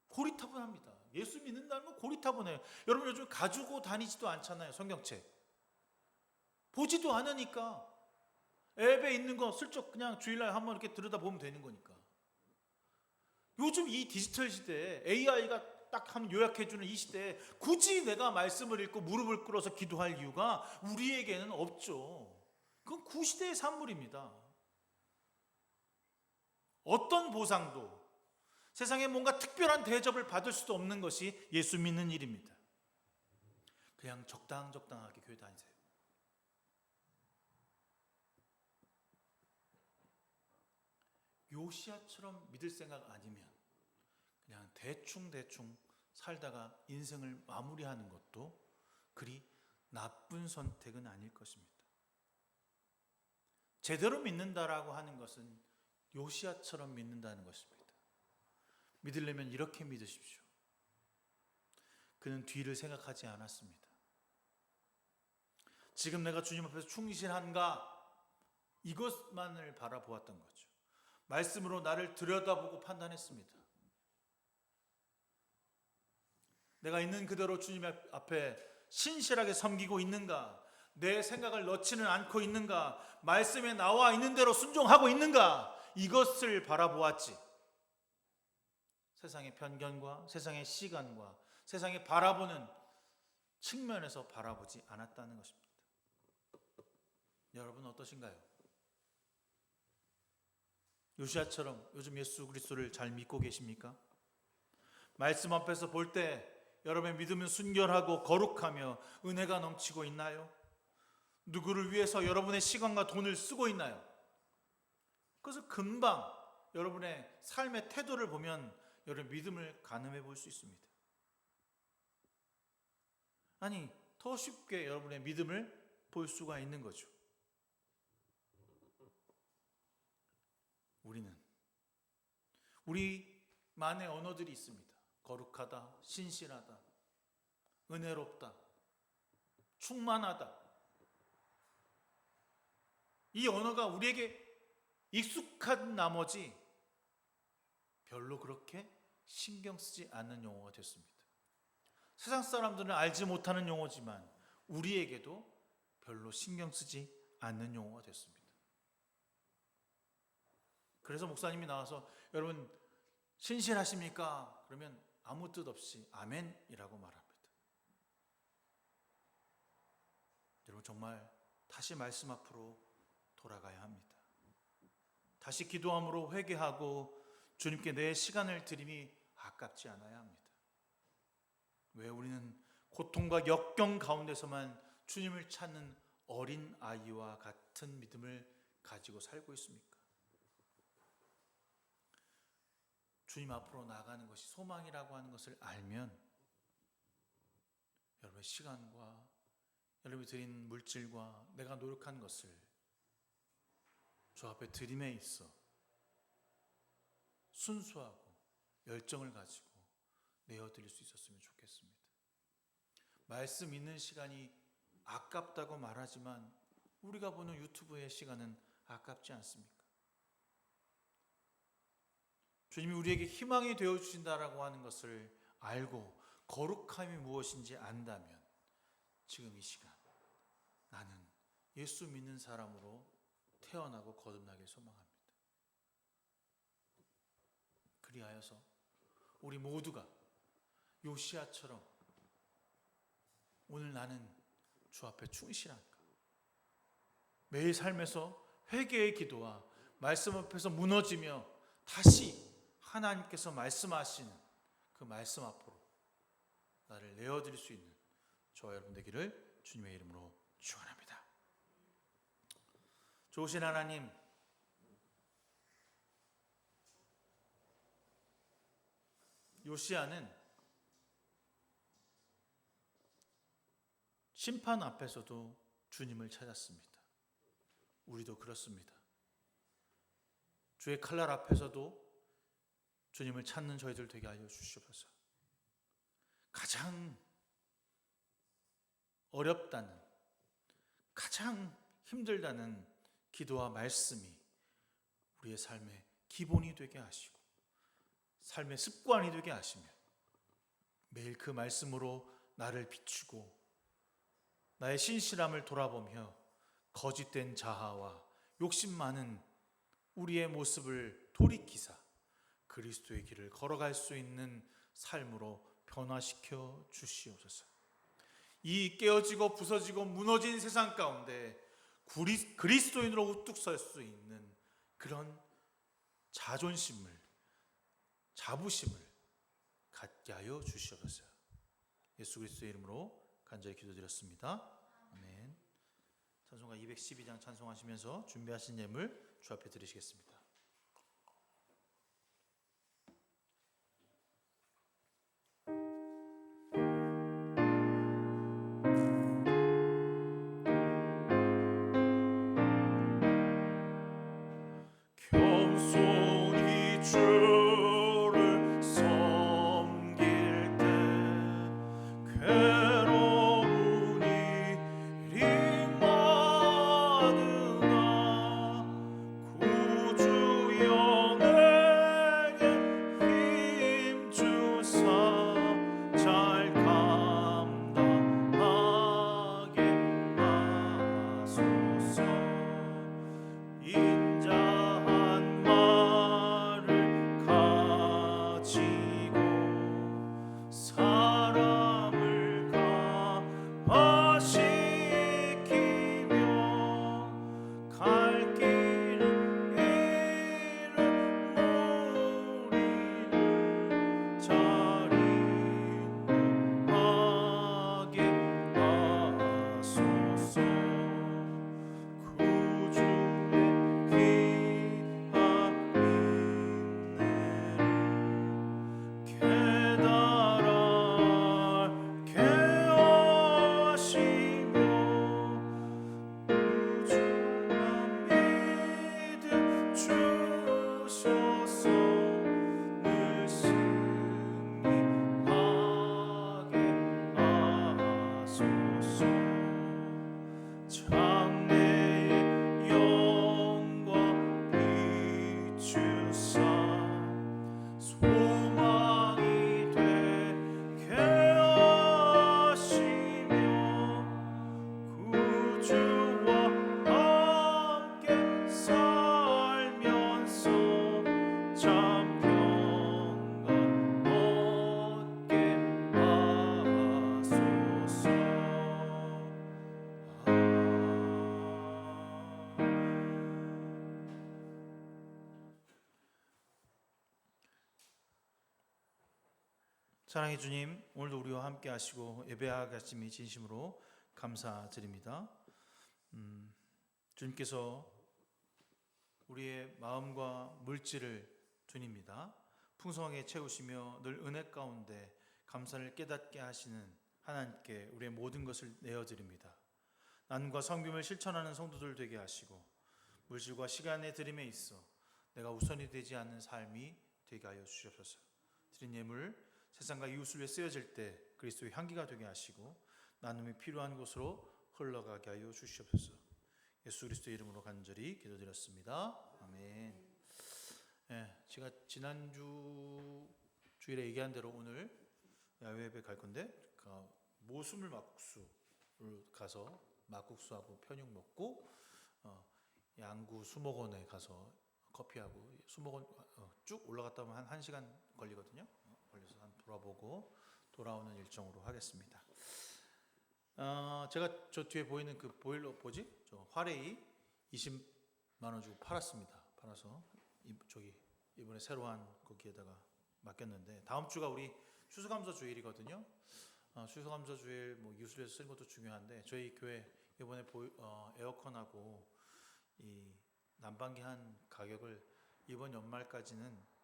고리타분합니다. 예수 믿는다는 건 고리타분해요. 여러분 요즘 가지고 다니지도 않잖아요. 성경책 보지도 않으니까 앱에 있는 거 슬쩍 그냥 주일날 한번 이렇게 들여다보면 되는 거니까. 요즘 이 디지털 시대에 AI가 딱 하면 요약해주는 이 시대에 굳이 내가 말씀을 읽고 무릎을 꿇어서 기도할 이유가 우리에게는 없죠. 그건 구시대의 산물입니다. 어떤 보상도 세상에 뭔가 특별한 대접을 받을 수도 없는 것이 예수 믿는 일입니다. 그냥 적당하게 교회 다니세요. 요시야처럼 믿을 생각 아니면 그냥 대충 살다가 인생을 마무리하는 것도 그리 나쁜 선택은 아닐 것입니다. 제대로 믿는다라고 하는 것은 요시야처럼 믿는다는 것입니다. 믿으려면 이렇게 믿으십시오. 그는 뒤를 생각하지 않았습니다. 지금 내가 주님 앞에서 충실한가 이것만을 바라보았던 거죠. 말씀으로 나를 들여다보고 판단했습니다. 내가 있는 그대로 주님 앞에 신실하게 섬기고 있는가? 내 생각을 넣지는 않고 있는가? 말씀에 나와 있는 대로 순종하고 있는가? 이것을 바라보았지. 세상의 편견과 세상의 시간과 세상에 바라보는 측면에서 바라보지 않았다는 것입니다. 여러분 어떠신가요? 요시야처럼 요즘 예수 그리스도를 잘 믿고 계십니까? 말씀 앞에서 볼 때 여러분의 믿음은 순결하고 거룩하며 은혜가 넘치고 있나요? 누구를 위해서 여러분의 시간과 돈을 쓰고 있나요? 그것을 금방 여러분의 삶의 태도를 보면 여러분 믿음을 가늠해 볼 수 있습니다. 아니, 더 쉽게 여러분의 믿음을 볼 수가 있는 거죠. 우리는 우리만의 언어들이 있습니다. 거룩하다, 신실하다, 은혜롭다, 충만하다. 이 언어가 우리에게 익숙한 나머지 별로 그렇게 신경 쓰지 않는 용어가 됐습니다. 세상 사람들은 알지 못하는 용어지만 우리에게도 별로 신경 쓰지 않는 용어가 됐습니다. 그래서 목사님이 나와서 여러분 신실하십니까? 그러면 아무 뜻 없이 아멘이라고 말합니다. 여러분 정말 다시 말씀 앞으로 돌아가야 합니다. 다시 기도함으로 회개하고 주님께 내 시간을 드림이 아깝지 않아야 합니다. 왜 우리는 고통과 역경 가운데서만 주님을 찾는 어린 아이와 같은 믿음을 가지고 살고 있습니까? 주님 앞으로 나가는 것이 소망이라고 하는 것을 알면 여러분의 시간과 여러분이 드린 물질과 내가 노력한 것을 주 앞에 드림에 있어 순수하고 열정을 가지고 내어드릴 수 있었으면 좋겠습니다. 말씀 있는 시간이 아깝다고 말하지만 우리가 보는 유튜브의 시간은 아깝지 않습니까? 주님이 우리에게 희망이 되어주신다라고 하는 것을 알고 거룩함이 무엇인지 안다면 지금 이 시간 나는 예수 믿는 사람으로 태어나고 거듭나길 소망합니다. 그리하여서 우리 모두가 요시야처럼 오늘 나는 주 앞에 충실한가? 매일 삶에서 회개의 기도와 말씀 앞에서 무너지며 다시 하나님께서 말씀하신 그 말씀 앞으로 나를 내어드릴 수 있는 저와 여러분 되기를 주님의 이름으로 축원합니다. 좋으신 하나님, 요시야는 심판 앞에서도 주님을 찾았습니다. 우리도 그렇습니다. 주의 칼날 앞에서도 주님을 찾는 저희들 되게 하여 주시옵소서. 가장 어렵다는, 가장 힘들다는 기도와 말씀이 우리의 삶의 기본이 되게 하시고 삶의 습관이 되게 하시며 매일 그 말씀으로 나를 비추고 나의 신실함을 돌아보며 거짓된 자아와 욕심 많은 우리의 모습을 돌이키사 그리스도의 길을 걸어갈 수 있는 삶으로 변화시켜 주시옵소서. 이 깨어지고 부서지고 무너진 세상 가운데 그리스도인으로 우뚝 설 수 있는 그런 자존심을, 자부심을 갖게 하여 주시옵소서. 예수 그리스도의 이름으로 간절히 기도드렸습니다. 아멘. 찬송가 212장 찬송하시면서 준비하신 예물 주 앞에 드리시겠습니다. 겸손히 주를 섬길 때 괴로운 일이 많으나 구주 영에게 힘 주사 잘 감당하게 하소서. 인자한 말을 사랑의 주님, 오늘도 우리와 함께 하시고 예배하게 하심이 진심으로 감사드립니다. 주님께서 우리의 마음과 물질을 주님입니다. 풍성하게 채우시며 늘 은혜 가운데 감사를 깨닫게 하시는 하나님께 우리의 모든 것을 내어드립니다. 난과 성김을 실천하는 성도들 되게 하시고 물질과 시간의 드림에 있어 내가 우선이 되지 않는 삶이 되게 하여 주시옵소서. 드린 예물 세상과 이웃을 위해 쓰여질 때 그리스도의 향기가 되게 하시고 나눔이 필요한 곳으로 흘러가게 하여 주시옵소서. 예수 그리스도의 이름으로 간절히 기도드렸습니다. 아멘. 제가 지난주 주일에 얘기한 대로 오늘 야외 예배 갈 건데 모수물 막국수를 가서 막국수하고 편육 먹고 양구 수목원에 가서 커피하고 수목원 쭉 올라갔다 오면 한 1시간 걸리거든요. 걸려서 한 돌아보고 돌아오는 일정으로 하겠습니다. 제가 저 뒤에 보이는 그 보일러 저 화레이 20만 원 주고 팔았습니다. 팔아서 이번에 새로 한 거기에다가 맡겼는데 다음 주가 우리 추수감사 주일이거든요. 추수감사 주일 이웃을 위해서 쓰는 것도 중요한데 저희 교회 이번에 에어컨하고 이 난방기 한 가격을 이번 연말까지는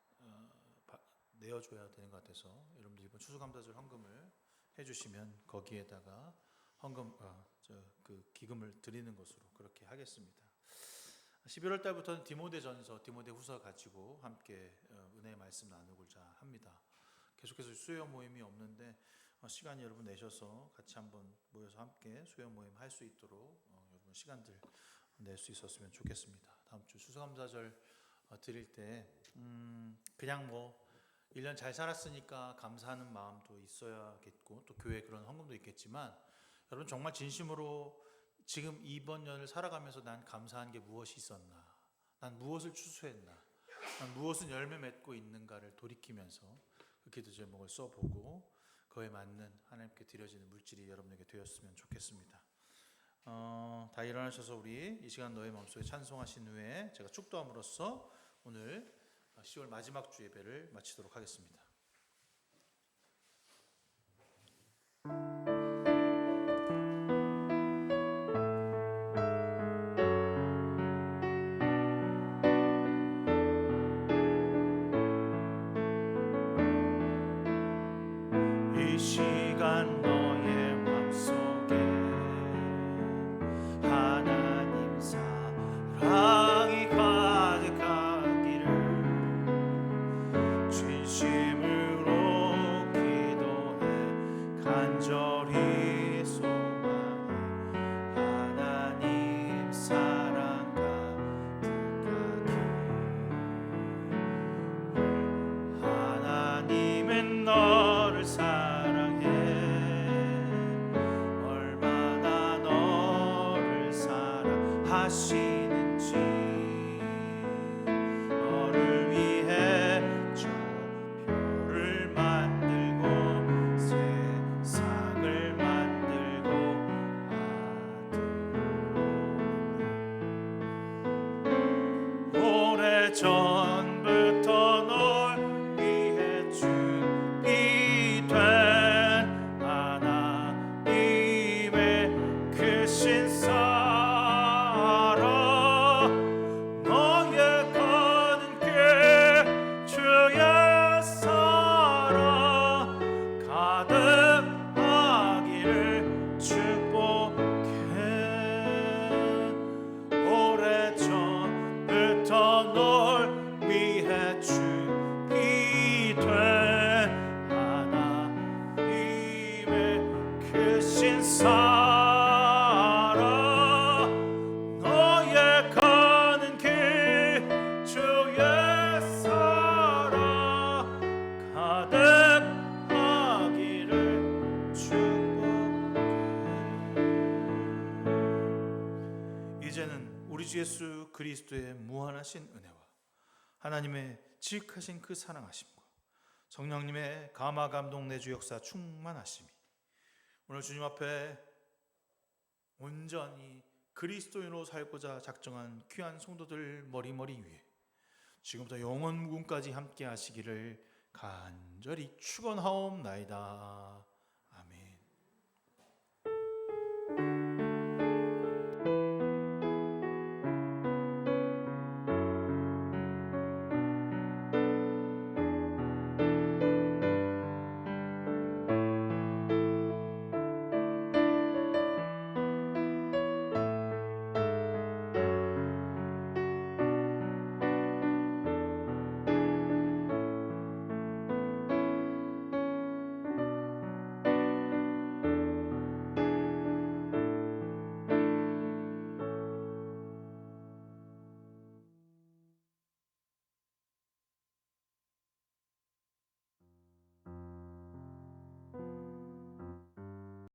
내어줘야 되는 것 같아서 여러분들 이번 추수감사절 헌금을 해주시면 거기에다가 헌금 그 기금을 드리는 것으로 그렇게 하겠습니다. 11월 달부터는 디모데전서, 디모데후서 가지고 함께 은혜의 말씀 나누고자 합니다. 계속해서 수요 모임이 없는데 시간이 여러분 내셔서 같이 한번 모여서 함께 수요 모임 할 수 있도록 여러분 시간들 낼 수 있었으면 좋겠습니다. 다음 주 추수감사절 드릴 때 그냥 1년 잘 살았으니까 감사하는 마음도 있어야겠고 또 교회 그런 헌금도 있겠지만 여러분 정말 진심으로 지금 이번 년을 살아가면서 난 감사한 게 무엇이 있었나, 난 무엇을 추수했나, 난 무엇은 열매 맺고 있는가를 돌이키면서 그 기도 제목을 써보고 그에 맞는 하나님께 드려지는 물질이 여러분에게 되었으면 좋겠습니다. 다 일어나셔서 우리 이 시간 너의 마음속에 찬송하신 후에 제가 축도함으로써 오늘 10월 마지막 주 예배를 마치도록 하겠습니다. 이 시간 너의 마음속에 하나님 사랑이 가득하기를 진심으로 기도해 간절히 소망해 하나님 사랑 가득하기를 하나님은 너를 사랑해 얼마나 너를 사랑하시는지 너를 위해 저 별을 만들고 세상을 만들고 아들로 오래전부터 널 위해 준비된 하나님의 크신 사랑 너의 가는 길 주의 사랑 가득하기를 축복해 오래전부터 널 위해 준비된 하나님의 크신 사랑 너의 가는 길 주의 사랑 가득하기를 축복해. 이제는 우리 주 예수 그리스도의 무한하신 은혜와 하나님의 지극하신 그 사랑하심과 성령님의 감화 감동 내주 역사 충만하심이 오늘 주님 앞에 온전히 그리스도인으로 살고자 작정한 귀한 성도들 머리머리 위에 지금부터 영원 무궁까지 함께 하시기를 간절히 축원하옵나이다.